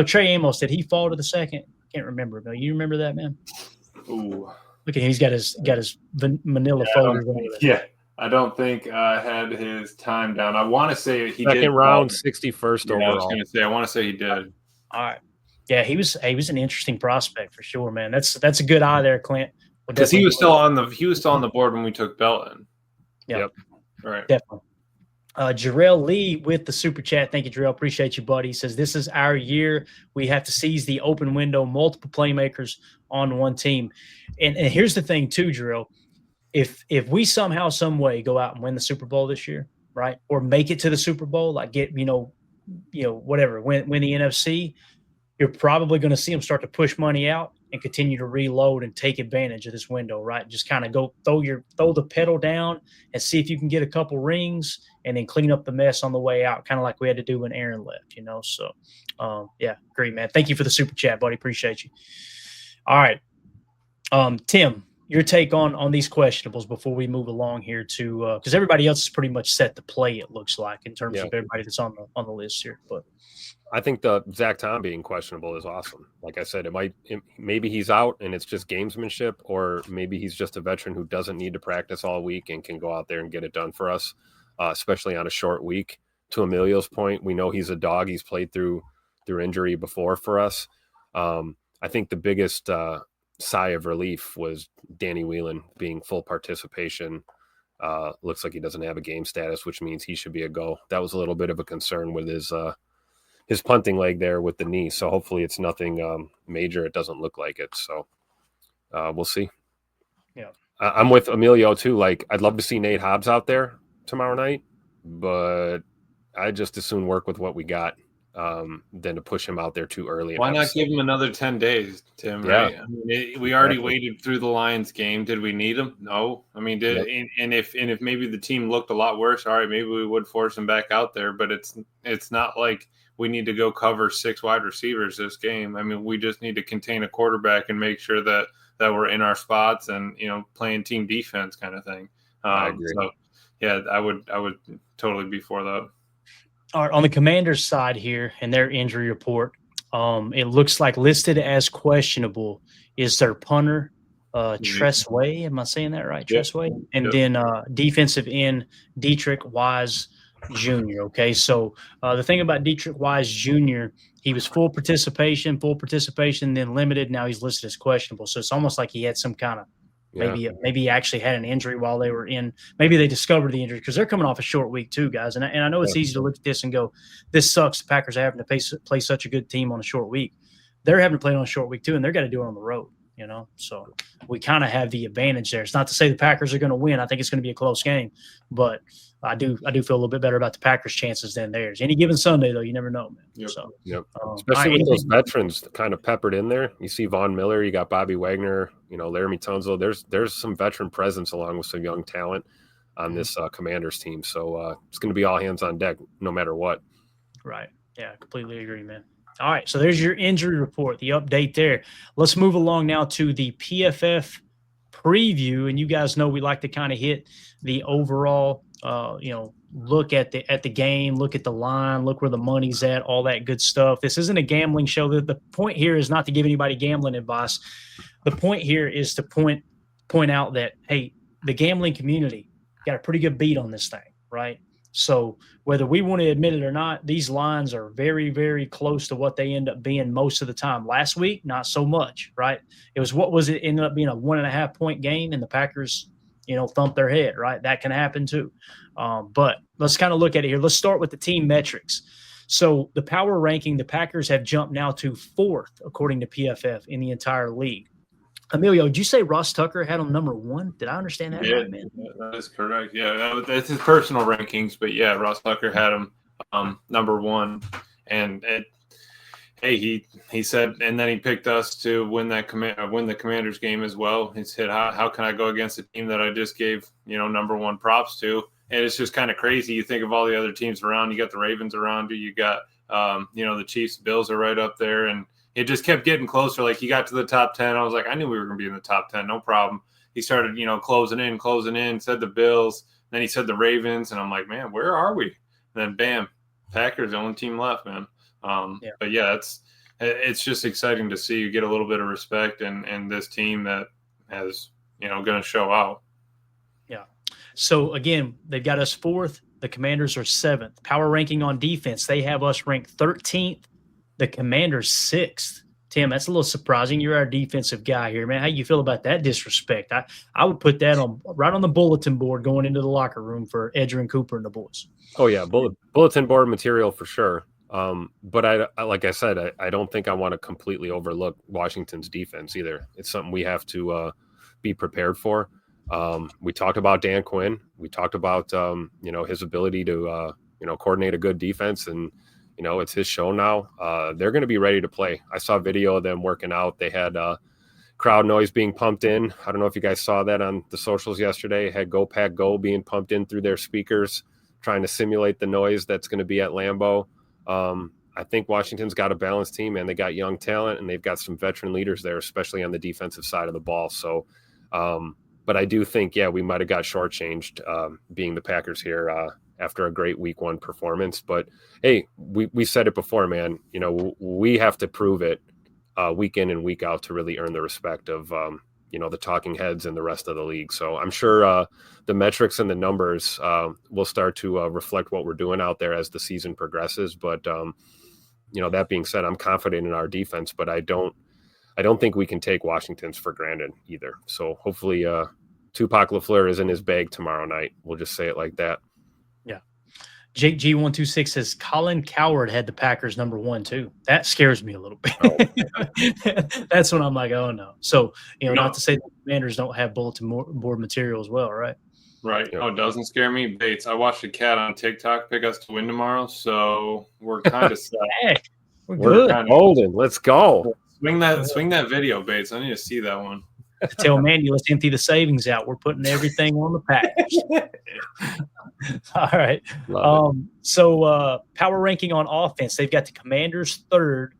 Trey Amos, did he fall to the second? I can't remember. No, you remember that, man? Ooh. Look at him. He's got his manila folders. Yeah. I don't think I had his time down. I want to say he did. Second round, 61st overall. I was going to say. I want to say he did. All right. Yeah, he was an interesting prospect for sure, man. That's a good eye there, Clint. Because he was still on the board when we took Belton. Yep. Right. Definitely. Jarrell Lee with the super chat. Thank you, Jarrell. Appreciate you, buddy. He says, this is our year. We have to seize the open window, multiple playmakers on one team. And here's the thing too, Jarrell. If we somehow, some way go out and win the Super Bowl this year, right, or make it to the Super Bowl, like get whatever, win the NFC, you're probably going to see them start to push money out and continue to reload and take advantage of this window, right? Just kind of go throw the pedal down and see if you can get a couple rings and then clean up the mess on the way out, kind of like we had to do when Aaron left, So, great, man. Thank you for the super chat, buddy. Appreciate you. All right, Tim. Your take on these questionables before we move along here to because everybody else is pretty much set to play. It looks like in terms of everybody that's on the list here. But I think the Zach Tom being questionable is awesome. Like I said, maybe he's out and it's just gamesmanship, or maybe he's just a veteran who doesn't need to practice all week and can go out there and get it done for us, especially on a short week. To Emilio's point, we know he's a dog. He's played through through injury before for us. I think the biggest sigh of relief was Danny Whelan being full participation. Looks like he doesn't have a game status, which means he should be a go. That was a little bit of a concern with his punting leg there with the knee. So hopefully it's nothing major. It doesn't look like it. So we'll see. Yeah. I'm with Emilio too. Like, I'd love to see Nate Hobbs out there tomorrow night, but I just as soon work with what we got than to push him out there too early. Why not give him another 10 days, Tim? Yeah. Right? I mean, we already waited through the Lions game. Did we need him? No. I mean, and if maybe the team looked a lot worse, all right, maybe we would force him back out there. But it's not like we need to go cover 6 wide receivers this game. I mean, we just need to contain a quarterback and make sure that we're in our spots and, playing team defense kind of thing. I agree. So, yeah, I would totally be for that. All right, on the Commanders side here and their injury report, it looks like listed as questionable is their punter, Tressway. Am I saying that right? Yep. Tressway. And then defensive end, Dietrich Wise Jr. Okay, so the thing about Dietrich Wise Jr., he was full participation, then limited. Now he's listed as questionable. So it's almost like he had some kind of maybe he actually had an injury while they were in. Maybe they discovered the injury because they're coming off a short week too, guys. And I know it's easy to look at this and go, "This sucks." The Packers are having to play such a good team on a short week. They're having to play on a short week too, and they're got to do it on the road. So we kind of have the advantage there. It's not to say the Packers are going to win. I think it's going to be a close game, but I do feel a little bit better about the Packers' chances than theirs. Any given Sunday, though, you never know, man. Yep. So, especially with those veterans kind of peppered in there. You see Von Miller, you got Bobby Wagner, Laramie Tunzel. There's some veteran presence along with some young talent on this Commanders team. So it's going to be all hands on deck no matter what. Right. Yeah, completely agree, man. All right, so there's your injury report, the update there. Let's move along now to the PFF preview, and you guys know we like to kind of hit the overall, look at the game, look at the line, look where the money's at, all that good stuff. This isn't a gambling show. The point here is not to give anybody gambling advice. The point here is to point out that, hey, the gambling community got a pretty good beat on this thing, right? So whether we want to admit it or not, these lines are very, very close to what they end up being most of the time. Last week, not so much, right? It was ended up being a 1.5 point game, and the Packers, thumped their head, right? That can happen too. But let's kind of look at it here. Let's start with the team metrics. So the power ranking, the Packers have jumped now to 4th, according to PFF, in the entire league. Emilio, did you say Ross Tucker had him number 1? Did I understand that right, man? That is correct. Yeah, that's his personal rankings. But, yeah, Ross Tucker had him number 1. And, he said – and then he picked us to win the Commanders game as well. He said, how can I go against a team that I just gave, number 1 props to? And it's just kind of crazy. You think of all the other teams around. You got the Ravens around you. You got, the Chiefs, Bills are right up there. And it just kept getting closer. Like, he got to the top 10. I was like, I knew we were going to be in the top 10. No problem. He started, closing in, said the Bills. Then he said the Ravens. And I'm like, man, where are we? And then, bam, Packers, the only team left, man. But, yeah, it's just exciting to see you get a little bit of respect and this team that has, going to show out. Yeah. So, again, they've got us 4th. The Commanders are 7th. Power ranking on defense, they have us ranked 13th. The Commanders 6th. Tim, that's a little surprising. You're our defensive guy here, man. How you feel about that disrespect? I would put that right on the bulletin board going into the locker room for Edgerrin Cooper and the boys. Oh, yeah, bulletin board material for sure. But like I said, I don't think I want to completely overlook Washington's defense either. It's something we have to be prepared for. We talked about Dan Quinn. We talked about his ability to coordinate a good defense, and it's his show now. They're going to be ready to play. I saw a video of them working out. They had crowd noise being pumped in. I don't know if you guys saw that on the socials yesterday. Had Go Pack Go being pumped in through their speakers, trying to simulate the noise that's going to be at Lambeau. I think Washington's got a balanced team, and they got young talent, and they've got some veteran leaders there, especially on the defensive side of the ball. So, but I do think, we might have got shortchanged being the Packers here after a great week 1 performance. But, hey, we said it before, man. We have to prove it week in and week out to really earn the respect of, the talking heads and the rest of the league. So I'm sure the metrics and the numbers will start to reflect what we're doing out there as the season progresses. But, That being said, I'm confident in our defense, but I don't think we can take Washington's for granted either. So hopefully Tupac LaFleur is in his bag tomorrow night. We'll just say it like that. Yeah. Jake G126 says Colin Cowherd had the Packers number 1 too. That scares me a little bit. Oh. That's when I'm like, oh no. So, not to say the Commanders don't have bulletin board material as well, right? Right. Yeah. Oh, it doesn't scare me. Bates, I watched a cat on TikTok pick us to win tomorrow, so we're kind of set. Hey, we're good. Golden. Let's go. Swing that video, Bates. I need to see that one. Tell Mandy, let's empty the savings out. We're putting everything on the Packers. All right. So power ranking on offense, they've got the Commanders 3rd,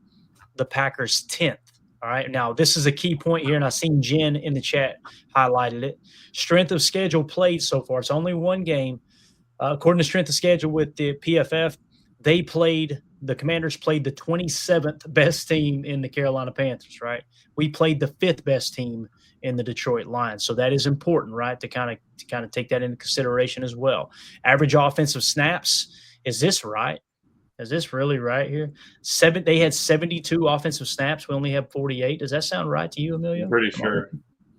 the Packers 10th. All right. Now, this is a key point here, and I've seen Jen in the chat highlighted it. Strength of schedule played so far. It's only one game. According to strength of schedule with the PFF, the Commanders played the 27th best team in the Carolina Panthers, right? We played the 5th best team in the Detroit Lions. So that is important, right, to kind of take that into consideration as well. Average offensive snaps, is this right? Is this really right here? They had 72 offensive snaps. We only have 48. Does that sound right to you, Emilio? I'm pretty sure.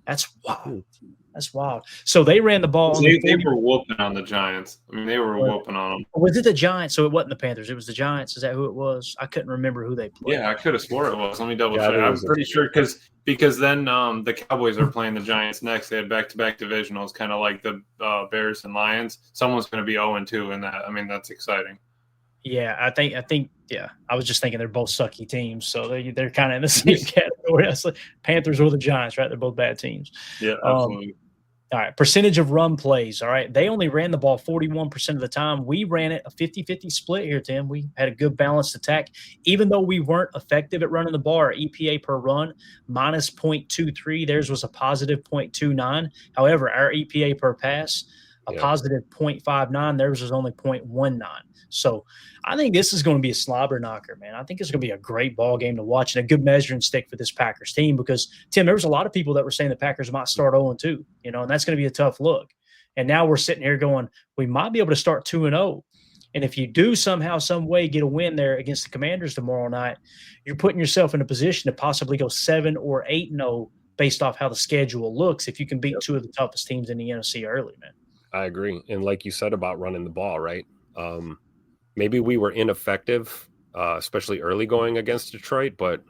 That's wild. That's wild. So they ran the ball. They were whooping on the Giants. I mean, they were whooping on them. Was it the Giants? So it wasn't the Panthers. It was the Giants. Is that who it was? I couldn't remember who they played. Yeah, I could have swore it was. Let me double check. I'm pretty sure because then the Cowboys are playing the Giants next. They had back-to-back divisionals, kind of like the Bears and Lions. Someone's going to be 0-2 in that. I mean, that's exciting. Yeah, I think. Yeah, I was just thinking they're both sucky teams, so they're kind of in the same category. That's like Panthers or the Giants, right? They're both bad teams. Yeah, absolutely. All right, percentage of run plays. All right, they only ran the ball 41% of the time. We ran it a 50-50 split here, Tim. We had a good balanced attack. Even though we weren't effective at running the ball, our EPA per run, minus 0.23. Theirs was a positive 0.29. However, our EPA per pass, positive 0.59. Theirs was only 0.19. So I think this is going to be a slobber knocker, man. I think it's going to be a great ball game to watch and a good measuring stick for this Packers team because, Tim, there was a lot of people that were saying the Packers might start 0-2, and that's going to be a tough look. And now we're sitting here going, we might be able to start 2-0. And if you do somehow, some way get a win there against the Commanders tomorrow night, you're putting yourself in a position to possibly go 7 or 8-0 based off how the schedule looks if you can beat two of the toughest teams in the NFC early, man. I agree. And like you said about running the ball, right? Maybe we were ineffective, especially early going against Detroit. But,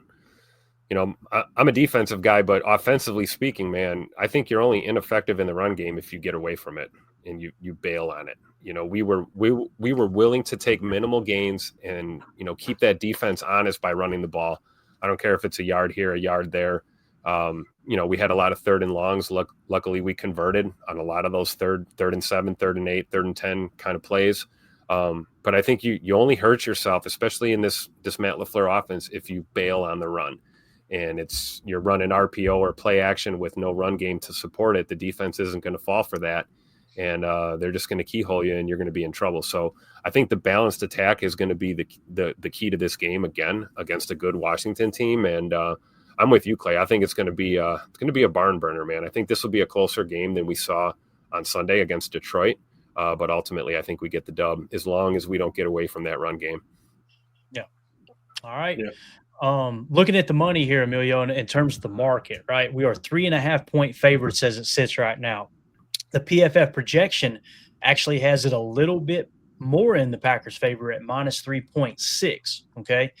I'm a defensive guy, but offensively speaking, man, I think you're only ineffective in the run game if you get away from it and you bail on it. We were willing to take minimal gains and, keep that defense honest by running the ball. I don't care if it's a yard here, a yard there. We had a lot of 3rd and longs. Luckily, we converted on a lot of those 3rd and 7, 3rd and 8, 3rd and 10 kind of plays. But I think you only hurt yourself, especially in this Matt LaFleur offense, if you bail on the run. And you're running RPO or play action with no run game to support it. The defense isn't going to fall for that. And they're just going to keyhole you and you're going to be in trouble. So I think the balanced attack is going to be the key to this game again against a good Washington team. And I'm with you, Clay. I think it's going to be a barn burner, man. I think this will be a closer game than we saw on Sunday against Detroit. But ultimately, I think we get the dub as long as we don't get away from that run game. Yeah. All right. Yeah. Looking at the money here, Emilio, in terms of the market, right? We are 3.5-point favorites as it sits right now. The PFF projection actually has it a little bit more in the Packers' favor at minus 3.6. Okay.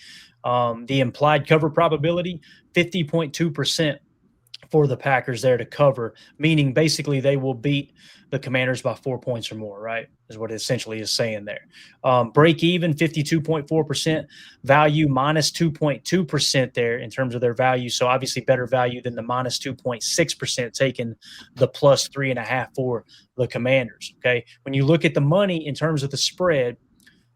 The implied cover probability, 50.2% for the Packers there to cover, meaning basically they will beat the Commanders by 4 points or more, right, is what it essentially is saying there. Break even, 52.4%. Value, minus 2.2% there in terms of their value. So obviously better value than the minus 2.6%, taking the plus 3.5 for the Commanders, okay? When you look at the money in terms of the spread,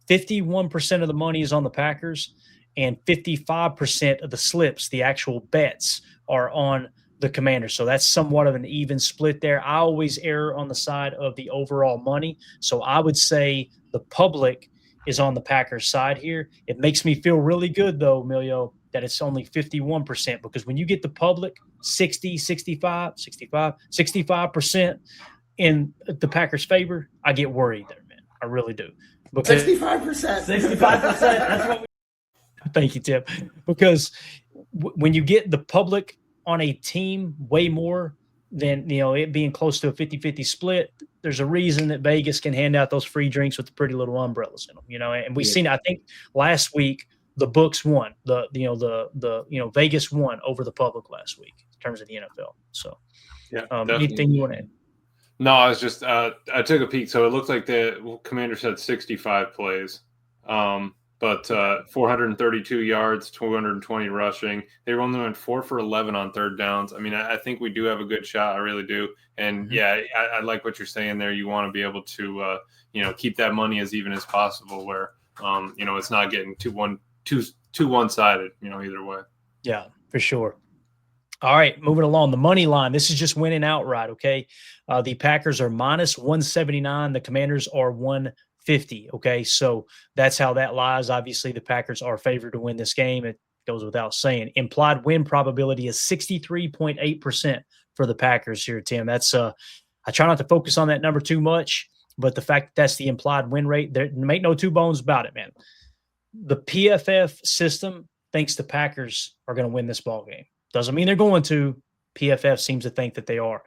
51% of the money is on the Packers and 55% of the slips, the actual bets, are on the Commanders. So that's somewhat of an even split there. I always err on the side of the overall money. So I would say the public is on the Packers side here. It makes me feel really good, though, Emilio, that it's only 51%, because when you get the public 65% in the Packers' favor, I get worried there, man. I really do. Because 65%. 65%. That's what Thank you, Tim. Because when you get the public on a team way more than, it being close to a 50-50 split, there's a reason that Vegas can hand out those free drinks with the pretty little umbrellas in them, and we've seen, I think last week, the books won the Vegas won over the public last week in terms of the NFL. So anything you want to add? No, I was just I took a peek. So it looked like the Commanders had 65 plays, but 432 yards, 220 rushing. They only went 4 for 11 on third downs. I mean, I think we do have a good shot. I really do. And I like what you're saying there. You want to be able to keep that money as even as possible, where it's not getting too one-sided. Either way. Yeah, for sure. All right, moving along. The money line. This is just winning outright, okay? The Packers are minus 179. The Commanders are 150, okay? So that's how that lies. Obviously, the Packers are favored to win this game. It goes without saying. Implied win probability is 63.8% for the Packers here, Tim. That's I try not to focus on that number too much, but the fact that that's the implied win rate, there make no two bones about it, man. The PFF system thinks the Packers are going to win this ball game. Doesn't mean they're going to. PFF seems to think that they are.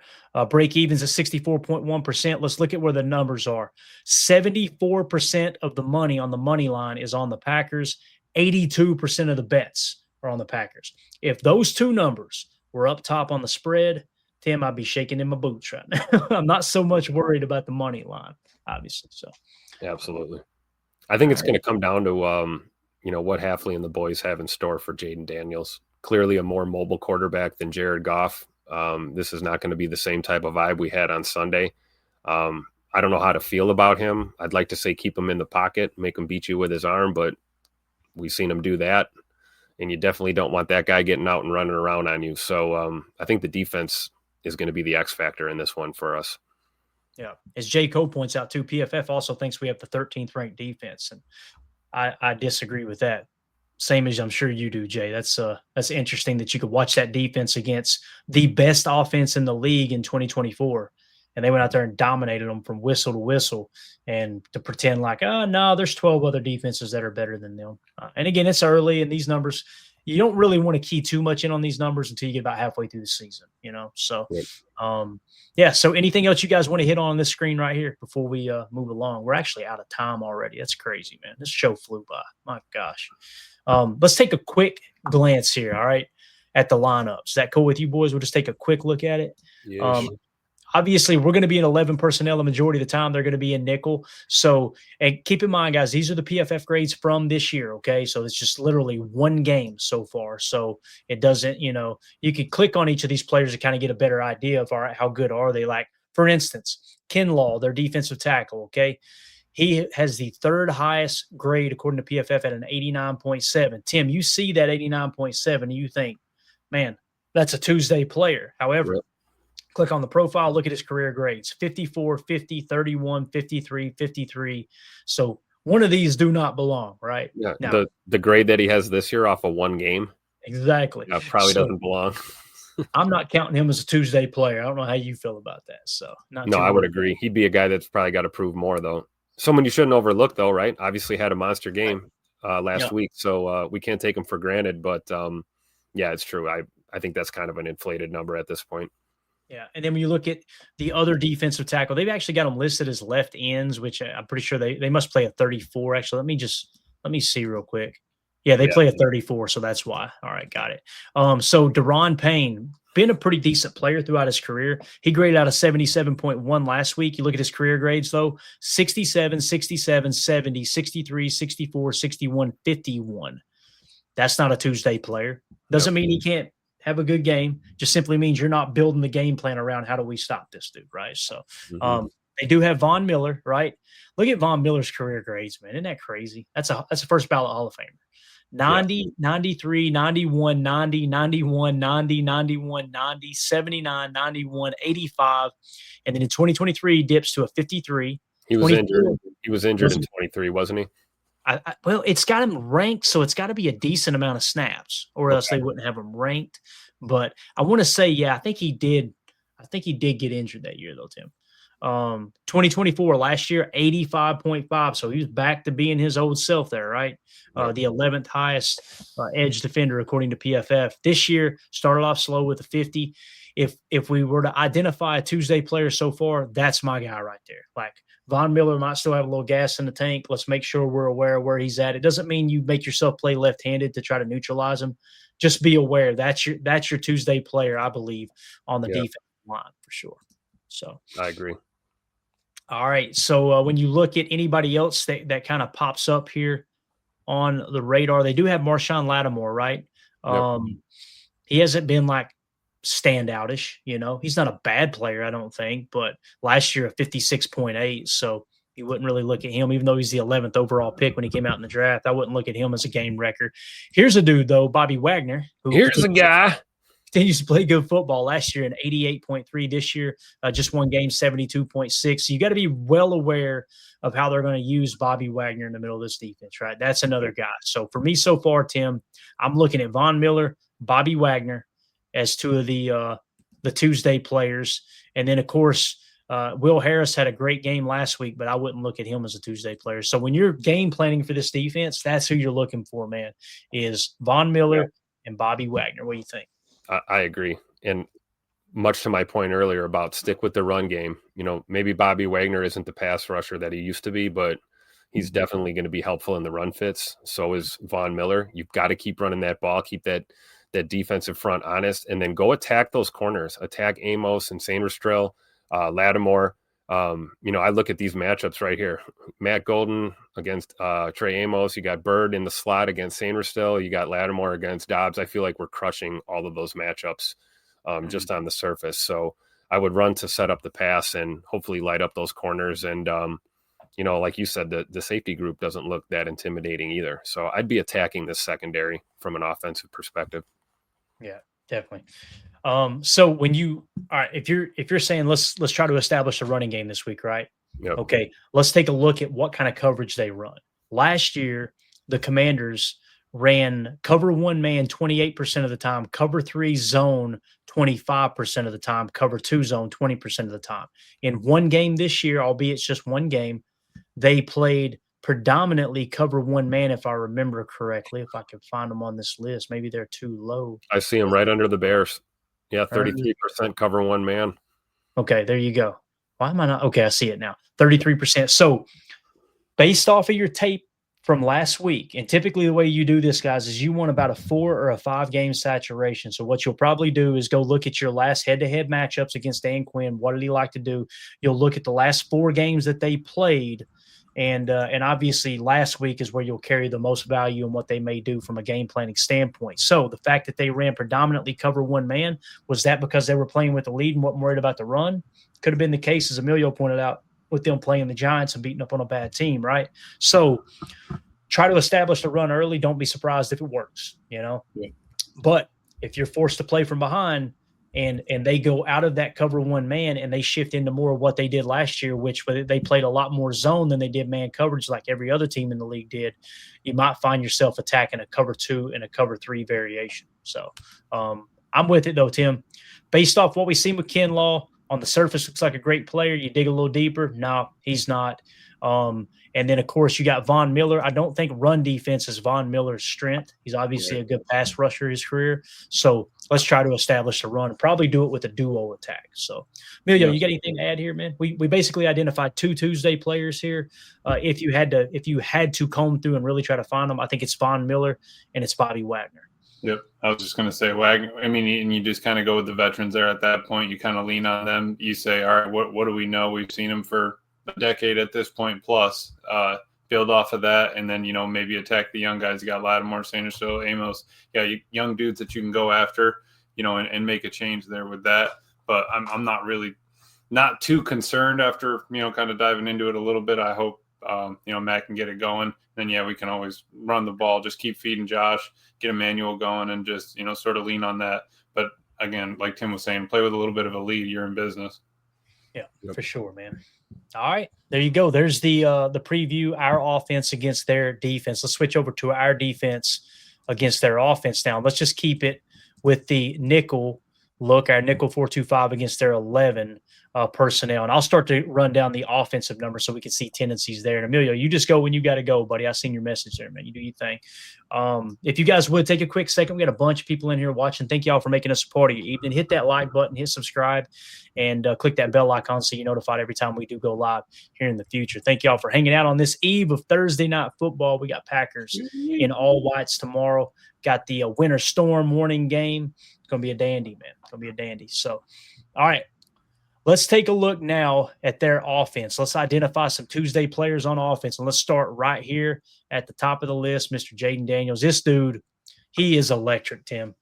Break evens at 64.1%. Let's look at where the numbers are. 74% of the money on the money line is on the Packers. 82% of the bets are on the Packers. If those two numbers were up top on the spread, Tim, I'd be shaking in my boots right now. I'm not so much worried about the money line, obviously. So, absolutely. I think it's going to come down to what Hafley and the boys have in store for Jaden Daniels. Clearly a more mobile quarterback than Jared Goff. This is not going to be the same type of vibe we had on Sunday. I don't know how to feel about him. I'd like to say keep him in the pocket, make him beat you with his arm, but we've seen him do that, and you definitely don't want that guy getting out and running around on you. So I think the defense is going to be the X factor in this one for us. Yeah. As J. Cole points out too, PFF also thinks we have the 13th ranked defense, and I disagree with that. Same as I'm sure you do, Jay. That's interesting that you could watch that defense against the best offense in the league in 2024, and they went out there and dominated them from whistle to whistle, and to pretend like, no, there's 12 other defenses that are better than them. And again, it's early, and these numbers, you don't really want to key too much in on these numbers until you get about halfway through the season, So, So anything else you guys want to hit on this screen right here before we move along? We're actually out of time already. That's crazy, man. This show flew by. My gosh. Let's take a quick glance here, all right, at the lineups. Is that cool with you boys? We'll just take a quick look at it. Yeah, sure. Obviously, we're going to be in 11 personnel the majority of the time. They're going to be in nickel. So, and keep in mind, guys, these are the PFF grades from this year, okay? So it's just literally one game so far. So it doesn't, you can click on each of these players to kind of get a better idea of, all right, how good are they? Like, for instance, Kinlaw, their defensive tackle, okay? He has the third highest grade according to PFF at an 89.7. Tim, you see that 89.7 and you think, man, that's a Tuesday player. However, click on the profile, look at his career grades, 54, 50, 31, 53, 53. So one of these do not belong, right? Yeah, now, the grade that he has this year off of one game. Exactly. Probably doesn't belong. I'm not counting him as a Tuesday player. I don't know how you feel about that. So no, I would agree. He'd be a guy that's probably got to prove more, though. Someone you shouldn't overlook, though, right? Obviously had a monster game last week, so we can't take him for granted. But, it's true. I think that's kind of an inflated number at this point. Yeah, and then when you look at the other defensive tackle, they've actually got them listed as left ends, which I'm pretty sure they must play a 34. Actually, let me see real quick. Yeah, they play a 34, so that's why. All right, got it. So Daron Payne, been a pretty decent player throughout his career. He graded out a 77.1 last week. You look at his career grades, though, 67, 67, 70, 63, 64, 61, 51. That's not a Tuesday player. Doesn't mean he can't have a good game. Just simply means you're not building the game plan around how do we stop this dude, right? So they do have Von Miller, right? Look at Von Miller's career grades, man. Isn't that crazy? That's a first ballot Hall of Famer. 90, 93, 91, 90, 91, 90, 91, 90, 79, 91, 85. And then in 2023, he dips to a 53. He was injured. He was injured in 23, wasn't he? Well, it's got him ranked, so it's got to be a decent amount of snaps, or else they wouldn't have him ranked. But I want to say, I think he did get injured that year, though, Tim. 2024 last year, 85.5. So he was back to being his old self there, right? The 11th highest edge defender according to PFF. This year started off slow with a 50. If we were to identify a Tuesday player so far, that's my guy right there. Like Von Miller might still have a little gas in the tank. Let's make sure we're aware of where he's at. It doesn't mean you make yourself play left-handed to try to neutralize him. Just be aware that's your Tuesday player, I believe, on the defensive line for sure. So I agree. All right. So when you look at anybody else that kind of pops up here on the radar, they do have Marshawn Lattimore, right? He hasn't been like standoutish, he's not a bad player, I don't think, but last year a 56.8. So you wouldn't really look at him, even though he's the 11th overall pick when he came out in the draft. I wouldn't look at him as a game record. Here's a dude though, Bobby Wagner. Here's a guy. Continues to play good football. Last year an 88.3. This year, just one game, 72.6. So you got to be well aware of how they're going to use Bobby Wagner in the middle of this defense, right? That's another guy. So for me so far, Tim, I'm looking at Von Miller, Bobby Wagner as two of the Tuesday players. And then, of course, Will Harris had a great game last week, but I wouldn't look at him as a Tuesday player. So when you're game planning for this defense, that's who you're looking for, man, is Von Miller and Bobby Wagner. What do you think? I agree. And much to my point earlier about stick with the run game, maybe Bobby Wagner isn't the pass rusher that he used to be, but he's definitely going to be helpful in the run fits. So is Von Miller. You've got to keep running that ball, keep that defensive front honest, and then go attack those corners, attack Amos and Sainristil, Lattimore. I look at these matchups right here. Matt Golden against Trey Amos. You got Bird in the slot against Sainristil. You got Lattimore against Dobbs. I feel like we're crushing all of those matchups just on the surface. So I would run to set up the pass and hopefully light up those corners. And, like you said, the safety group doesn't look that intimidating either. So I'd be attacking this secondary from an offensive perspective. Yeah, definitely. So when if you're saying let's try to establish a running game this week, right? Yep. Okay, let's take a look at what kind of coverage they run. Last year, the Commanders ran cover one man 28% of the time, cover three zone 25% of the time, cover two zone 20% of the time. In one game this year, albeit it's just one game, they played predominantly cover one man, if I remember correctly. If I can find them on this list, maybe they're too low. I see them right under the Bears. Yeah, 33% cover one man. Okay, there you go. Why am I not? Okay, I see it now. 33%. So based off of your tape from last week, and typically the way you do this, guys, is you want about a 4 or a 5 game saturation. So what you'll probably do is go look at your last head-to-head matchups against Dan Quinn. What did he like to do? You'll look at the last 4 games that they played. And obviously last week is where you'll carry the most value in what they may do from a game planning standpoint. So the fact that they ran predominantly cover one man, was that because they were playing with the lead and wasn't worried about the run? Could have been the case, as Emilio pointed out, with them playing the Giants and beating up on a bad team, right? So try to establish the run early. Don't be surprised if it works, Yeah. But if you're forced to play from behind, and they go out of that cover one man and they shift into more of what they did last year, which they played a lot more zone than they did man coverage like every other team in the league did, you might find yourself attacking a cover 2 and a cover 3 variation. So I'm with it, though, Tim. Based off what we've seen with Kinlaw, on the surface looks like a great player. You dig a little deeper. No, he's not. And then, of course, you got Von Miller. I don't think run defense is Von Miller's strength. He's obviously a good pass rusher his career. So let's try to establish a run and probably do it with a duo attack. So, Emilio, you got anything to add here, man? We basically identified 2 Tuesday players here. If you had to comb through and really try to find them, I think it's Von Miller and it's Bobby Wagner. Yep. I was just going to say Wagner. I mean, and you just kind of go with the veterans there at that point. You kind of lean on them. You say, all right, what do we know? We've seen them for a decade at this point plus. Build off of that, and then maybe attack the young guys. You got Lattimore, Sainristil, Amos. Yeah, young dudes that you can go after, and make a change there with that. But I'm not too concerned after kind of diving into it a little bit. I hope Matt can get it going. Then we can always run the ball. Just keep feeding Josh, get Emmanuel going, and just sort of lean on that. But again, like Tim was saying, play with a little bit of a lead. You're in business. Yeah, for sure, man. All right, there you go. There's the preview, our offense against their defense. Let's switch over to our defense against their offense now. Let's just keep it with the nickel look, our nickel 4-2-5 against their 11. personnel. And I'll start to run down the offensive numbers so we can see tendencies there. And Emilio, you just go when you got to go, buddy. I seen your message there, man. You do your thing. If you guys would take a quick second, we got a bunch of people in here watching. Thank y'all for making us a part of your evening. Hit that like button, hit subscribe, and click that bell icon so you're notified every time we do go live here in the future. Thank y'all for hanging out on this eve of Thursday night football. We got Packers in all whites tomorrow. Got the winter storm morning game. It's going to be a dandy, man. It's going to be a dandy. So, all right. Let's take a look now at their offense. Let's identify some Tuesday players on offense. And let's start right here at the top of the list, Mr. Jayden Daniels. This dude, he is electric, Tim.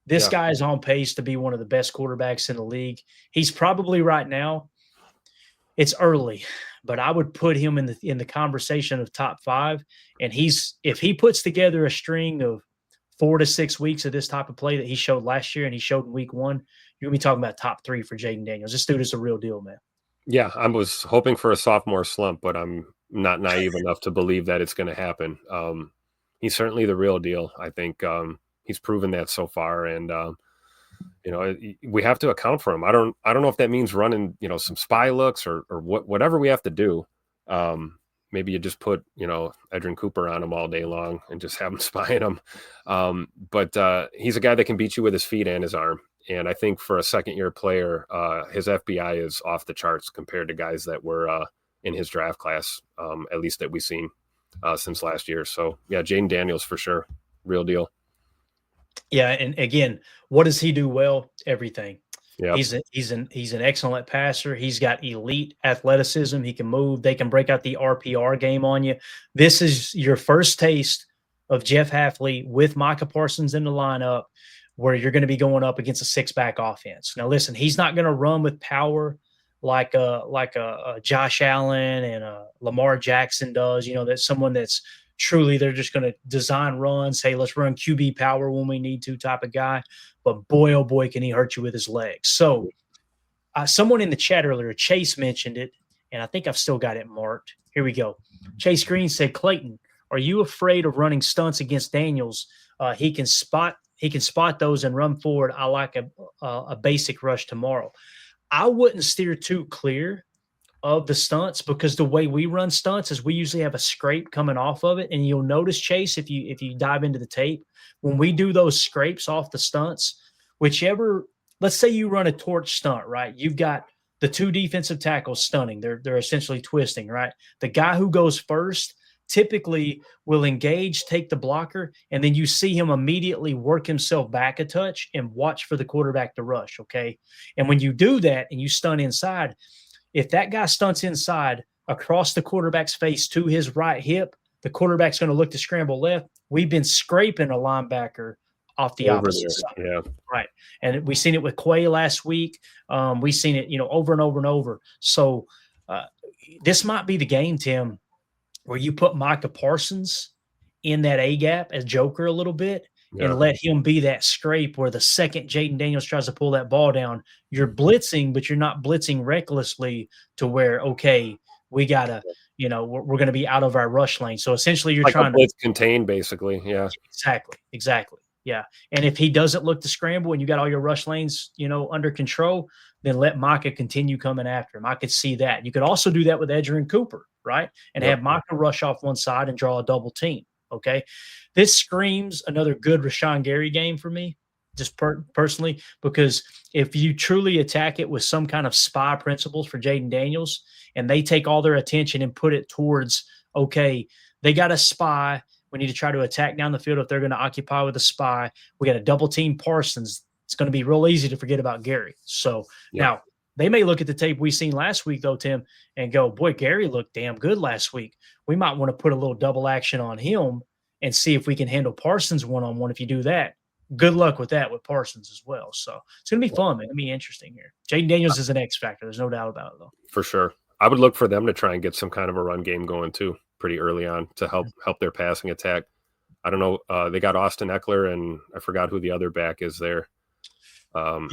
This guy is on pace to be one of the best quarterbacks in the league. He's probably right now, it's early, but I would put him in the conversation of top 5. And if he puts together a string of 4 to 6 weeks of this type of play that he showed last year and he showed in week 1, you're going to be talking about top 3 for Jayden Daniels. This dude is a real deal, man. Yeah, I was hoping for a sophomore slump, but I'm not naive enough to believe that it's going to happen. He's certainly the real deal. I think he's proven that so far, and we have to account for him. I don't know if that means running some spy looks or whatever we have to do. Maybe you just put Edgerrin Cooper on him all day long and just have him spying him. But he's a guy that can beat you with his feet and his arm. And I think for a second-year player, his FBI is off the charts compared to guys that were in his draft class, at least that we've seen since last year. So, yeah, Jayden Daniels for sure. Real deal. Yeah, and again, what does he do well? Everything. Yeah, he's an excellent passer. He's got elite athleticism. He can move. They can break out the RPR game on you. This is your first taste of Jeff Hafley with Micah Parsons in the lineup, where you're going to be going up against a 6-back offense. Now, listen, he's not going to run with power like a Josh Allen and a Lamar Jackson does. That's someone that's truly they're just going to design runs. Hey, let's run QB power when we need to type of guy. But boy, oh boy, can he hurt you with his legs. So someone in the chat earlier, Chase mentioned it, and I think I've still got it marked. Here we go. Chase Green said, Clayton, are you afraid of running stunts against Daniels? He can spot those and run forward. I like a basic rush tomorrow. I wouldn't steer too clear of the stunts because the way we run stunts is we usually have a scrape coming off of it. And you'll notice, Chase, if you dive into the tape, when we do those scrapes off the stunts, let's say you run a torch stunt, right? You've got the 2 defensive tackles stunning. They're essentially twisting, right? The guy who goes first typically will engage, take the blocker, and then you see him immediately work himself back a touch and watch for the quarterback to rush, okay? And when you do that and you stun inside, if that guy stunts inside across the quarterback's face to his right hip, the quarterback's going to look to scramble left. We've been scraping a linebacker off the opposite side. Yeah. Right. And we've seen it with Quay last week. We've seen it, over and over and over. So this might be the game, Tim, where you put Micah Parsons in that A-gap as Joker a little bit and let him be that scrape where the second Jayden Daniels tries to pull that ball down, you're blitzing, but you're not blitzing recklessly to where, okay, we got to, we're going to be out of our rush lane. So essentially you're like trying to blitz contain basically. Yeah, exactly. Yeah. And if he doesn't look to scramble and you got all your rush lanes, under control, then let Micah continue coming after him. I could see that. You could also do that with Edgerrin Cooper, right? And have Micah rush off one side and draw a double team. Okay. This screams another good Rashawn Gary game for me, just personally, because if you truly attack it with some kind of spy principles for Jayden Daniels and they take all their attention and put it towards, okay, they got a spy. We need to try to attack down the field if they're going to occupy with a spy. We got to double team Parsons. It's going to be real easy to forget about Gary. So now they may look at the tape we seen last week, though, Tim, and go, boy, Gary looked damn good last week. We might want to put a little double action on him and see if we can handle Parsons one-on-one. If you do that, good luck with that with Parsons as well. So it's going to be fun, man. It's going to be interesting here. Jayden Daniels is an X factor. There's no doubt about it, though. For sure. I would look for them to try and get some kind of a run game going, too, pretty early on to help their passing attack. I don't know. They got Austin Eckler, and I forgot who the other back is there. No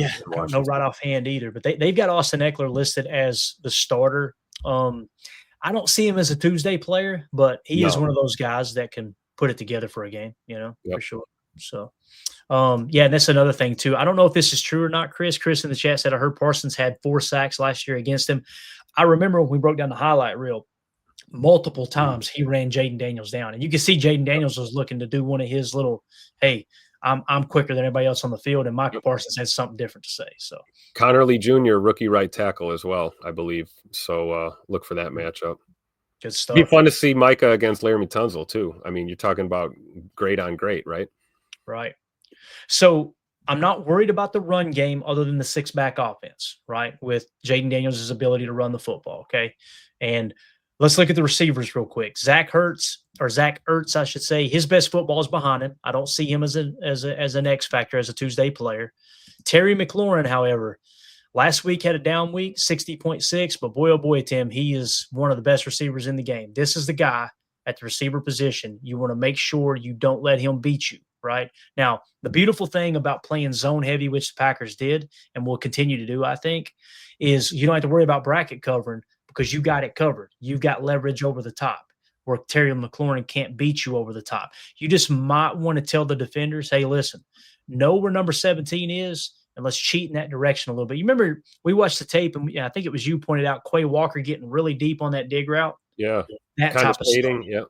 right offhand either, but they've got Austin Eckler listed as the starter. I don't see him as a Tuesday player, but he is one of those guys that can put it together for a game, for sure. So, Yeah, and that's another thing too. I don't know if this is true or not, Chris. Chris in the chat said I heard Parsons had 4 sacks last year against him. I remember when we broke down the highlight reel, multiple times he ran Jaden Daniels down, and you can see Jaden Daniels was looking to do one of his little, "Hey, I'm quicker than everybody else on the field," and Michael Parsons has something different to say. So Connerly Jr., rookie right tackle as well, I believe. So look for that matchup. good stuff. It'd be fun to see Micah against Laramie Tunzel too. I mean, you're talking about great on great, right? Right. So I'm not worried about the run game other than the 6-back offense, right? With Jaden Daniels' ability to run the football. Okay. And let's look at the receivers real quick. Zach Ertz, I should say, his best football is behind him. I don't see him as an X factor, as a Tuesday player. Terry McLaurin, however, last week had a down week, 60.6, but boy, oh boy, Tim, he is one of the best receivers in the game. This is the guy at the receiver position. You want to make sure you don't let him beat you. Right now, the beautiful thing about playing zone heavy, which the Packers did and will continue to do, I think, is you don't have to worry about bracket covering because you got it covered. You've got leverage over the top where Terry McLaurin can't beat you over the top. You just might want to tell the defenders, hey, listen, know where number 17 is, and let's cheat in that direction a little bit. You remember we watched the tape, and I think it was you pointed out Quay Walker getting really deep on that dig route. Yeah, that kind type of stuff. Yeah,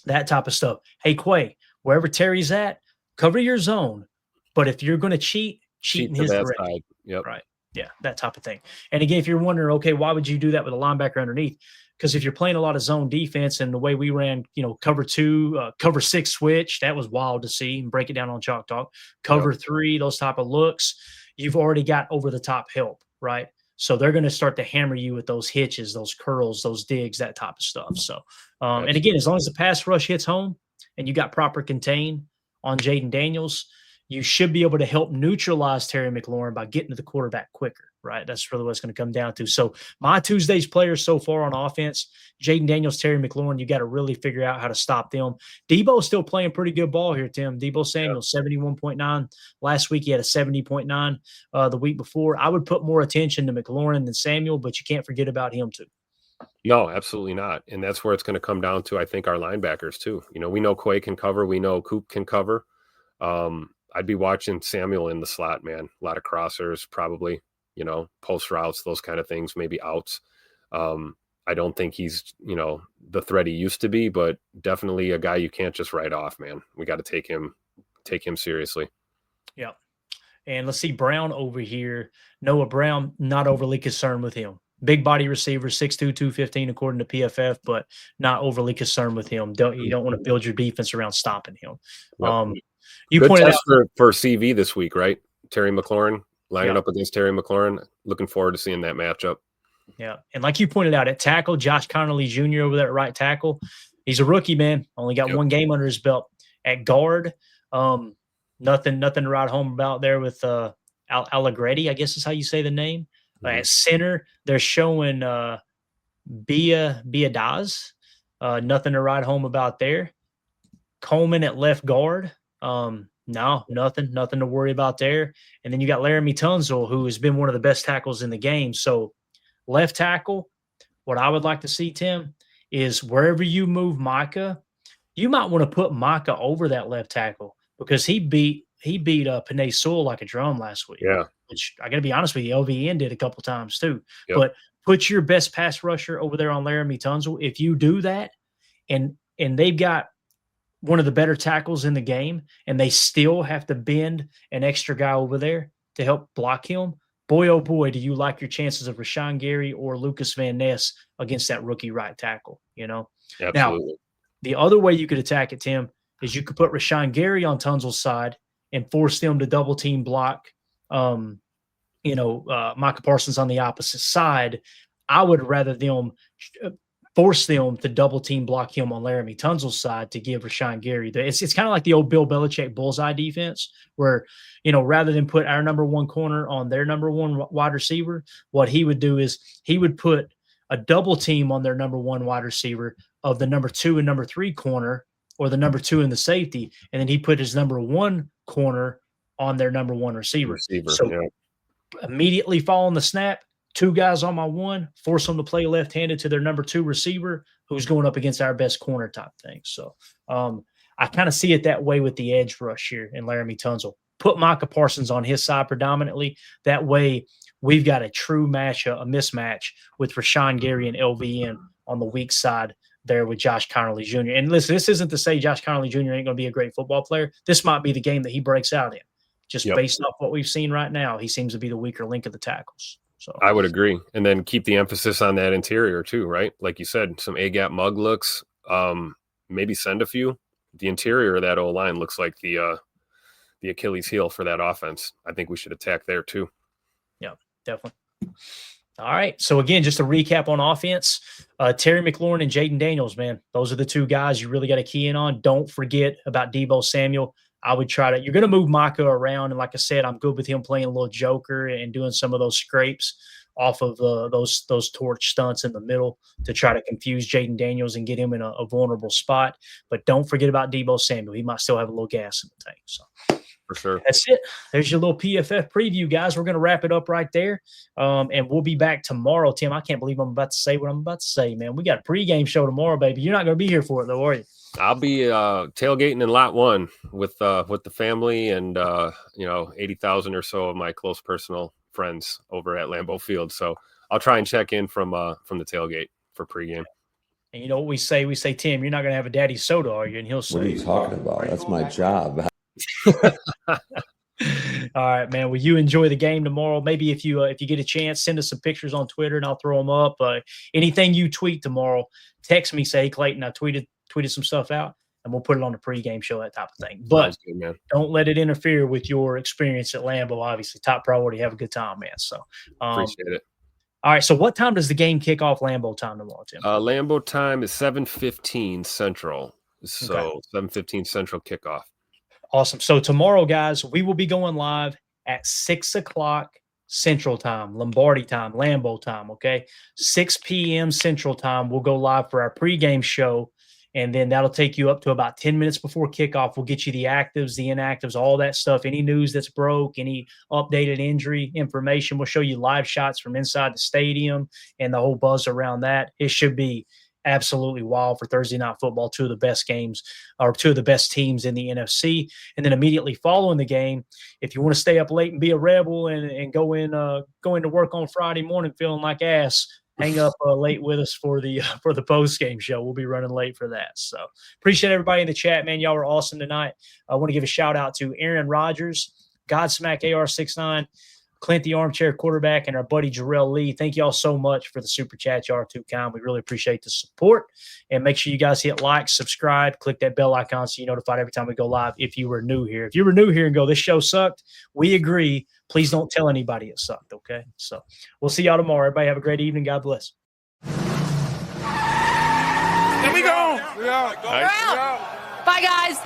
that type of stuff. Hey, Quay, wherever Terry's at, cover your zone. But if you're going to cheat in his direction. Side. Yep. Right. Yeah, that type of thing. And again, if you're wondering, okay, why would you do that with a linebacker underneath? Because if you're playing a lot of zone defense and the way we ran, cover 2, cover 6 switch, that was wild to see, and break it down on Chalk Talk. Cover 3, those type of looks, you've already got over the top help, right? So they're going to start to hammer you with those hitches, those curls, those digs, that type of stuff. So, and again, as long as the pass rush hits home and you got proper contain on Jaden Daniels, you should be able to help neutralize Terry McLaurin by getting to the quarterback quicker, right? That's really what it's going to come down to. So my Tuesday's players so far on offense, Jaden Daniels, Terry McLaurin, you got to really figure out how to stop them. Debo's still playing pretty good ball here, Tim. Debo Samuel, 71.9. Last week he had a 70.9 the week before. I would put more attention to McLaurin than Samuel, but you can't forget about him too. No, absolutely not. And that's where it's going to come down to, I think, our linebackers too. We know Quay can cover. We know Coop can cover. I'd be watching Samuel in the slot, man. A lot of crossers, probably, post routes, those kind of things, maybe outs. I don't think he's, the threat he used to be, but definitely a guy you can't just write off, man. We got to take him seriously. Yeah. And let's see Brown over here. Noah Brown, not overly concerned with him. Big body receiver, 6'2", 215 according to PFF, but not overly concerned with him. You don't want to build your defense around stopping him. Yep. You Good pointed test out for CV this week, right? Terry McLaurin lining up against Terry McLaurin. Looking forward to seeing that matchup. Yeah, and like you pointed out, at tackle, Josh Connerly Jr. over there at right tackle, he's a rookie, man. Only got one game under his belt. At guard, nothing to write home about there with Allegretti, I guess is how you say the name. At center, they're showing Biadaz. Nothing to write home about there. Coleman at left guard. No, nothing to worry about there. And then you got Laramie Tunzel, who has been one of the best tackles in the game. So left tackle, what I would like to see, Tim, is wherever you move Micah, you might want to put Micah over that left tackle because he beat Penei Sewell like a drum last week. Yeah. Which I got to be honest with you, LVN did a couple times too. Yep. But put your best pass rusher over there on Laramie Tunzel. If you do that, and they've got one of the better tackles in the game, and they still have to bend an extra guy over there to help block him, boy, oh boy, do you like your chances of Rashawn Gary or Lucas Van Ness against that rookie right tackle, Absolutely. Now, the other way you could attack it, Tim, is you could put Rashawn Gary on Tunzel's side and force them to double team block Micah Parsons on the opposite side. I would rather them force them to double team block him on Laramie Tunzel's side to give Rashawn Gary. It's kind of like the old Bill Belichick bullseye defense where, rather than put our number one corner on their number one wide receiver, what he would do is he would put a double team on their number one wide receiver of the number 2 and number 3 corner or the number 2 and the safety. And then he put his number 1 corner on their number 1 receiver. So immediately following the snap, 2 guys on my 1, force them to play left-handed to their number 2 receiver who's going up against our best corner type thing. So I kind of see it that way with the edge rush here in Laramie Tunsil. Put Micah Parsons on his side predominantly. That way we've got a true mismatch with Rashawn Gary and LVN on the weak side there with Josh Conerly Jr. And listen, this isn't to say Josh Conerly Jr. ain't going to be a great football player. This might be the game that he breaks out in. Just based off what we've seen right now, he seems to be the weaker link of the tackles. So I would agree. And then keep the emphasis on that interior too, right? Like you said, some A-gap mug looks, maybe send a few. The interior of that O-line looks like the Achilles heel for that offense. I think we should attack there too. Yeah, definitely. All right. So again, just a recap on offense, Terry McLaurin and Jaden Daniels, man, those are the two guys you really got to key in on. Don't forget about Deebo Samuel. I would try to, you're going to move Micah around. And like I said, I'm good with him playing a little joker and doing some of those scrapes off of those torch stunts in the middle to try to confuse Jaden Daniels and get him in a vulnerable spot. But don't forget about Deebo Samuel. He might still have a little gas in the tank. So for sure. That's it. There's your little PFF preview, guys. We're going to wrap it up right there. And we'll be back tomorrow, Tim. I can't believe I'm about to say what I'm about to say, man. We got a pregame show tomorrow, baby. You're not going to be here for it, though, are you? I'll be tailgating in lot 1 with the family and 80,000 or so of my close personal friends over at Lambeau Field. So I'll try and check in from the tailgate for pregame. And you know what we say? We say, Tim, you're not going to have a daddy soda, are you? And he'll say, what are you talking about? That's my job. All right, man. Well, you enjoy the game tomorrow. Maybe if you get a chance, send us some pictures on Twitter and I'll throw them up. Anything you tweet tomorrow, text me, say, hey, Clayton, I tweeted some stuff out, and we'll put it on the pregame show, that type of thing. But good, don't let it interfere with your experience at Lambeau. Obviously, top priority, have a good time, man. So appreciate it. All right, so what time does the game kick off Lambeau time tomorrow, Tim? Lambeau time is 7:15 Central. So Okay. 7:15 Central kickoff. Awesome. So tomorrow, guys, we will be going live at 6 o'clock Central time, Lombardi time, Lambeau time, okay? 6 p.m. Central time, we'll go live for our pregame show, and then that'll take you up to about 10 minutes before kickoff. We'll get you the actives, the inactives, all that stuff, any news that's broke, any updated injury information. We'll show you live shots from inside the stadium and the whole buzz around that. It should be absolutely wild for Thursday Night Football, two of the best games or two of the best teams in the NFC. And then immediately following the game, if you want to stay up late and be a rebel and go into work on Friday morning feeling like ass, hang up late with us for the post game show. We'll be running late for that. So appreciate everybody in the chat, man. Y'all were awesome tonight. I want to give a shout out to Aaron Rodgers, Godsmack AR69, Clint the Armchair Quarterback, and our buddy Jarrell Lee. Thank you all so much for the super chat. You are too kind. We really appreciate the support. And make sure you guys hit like, subscribe, click that bell icon so you're notified every time we go live if you were new here. If you were new here and go, this show sucked, we agree. Please don't tell anybody it sucked, okay? So we'll see y'all tomorrow. Everybody have a great evening. God bless. Here we go. Bye, guys.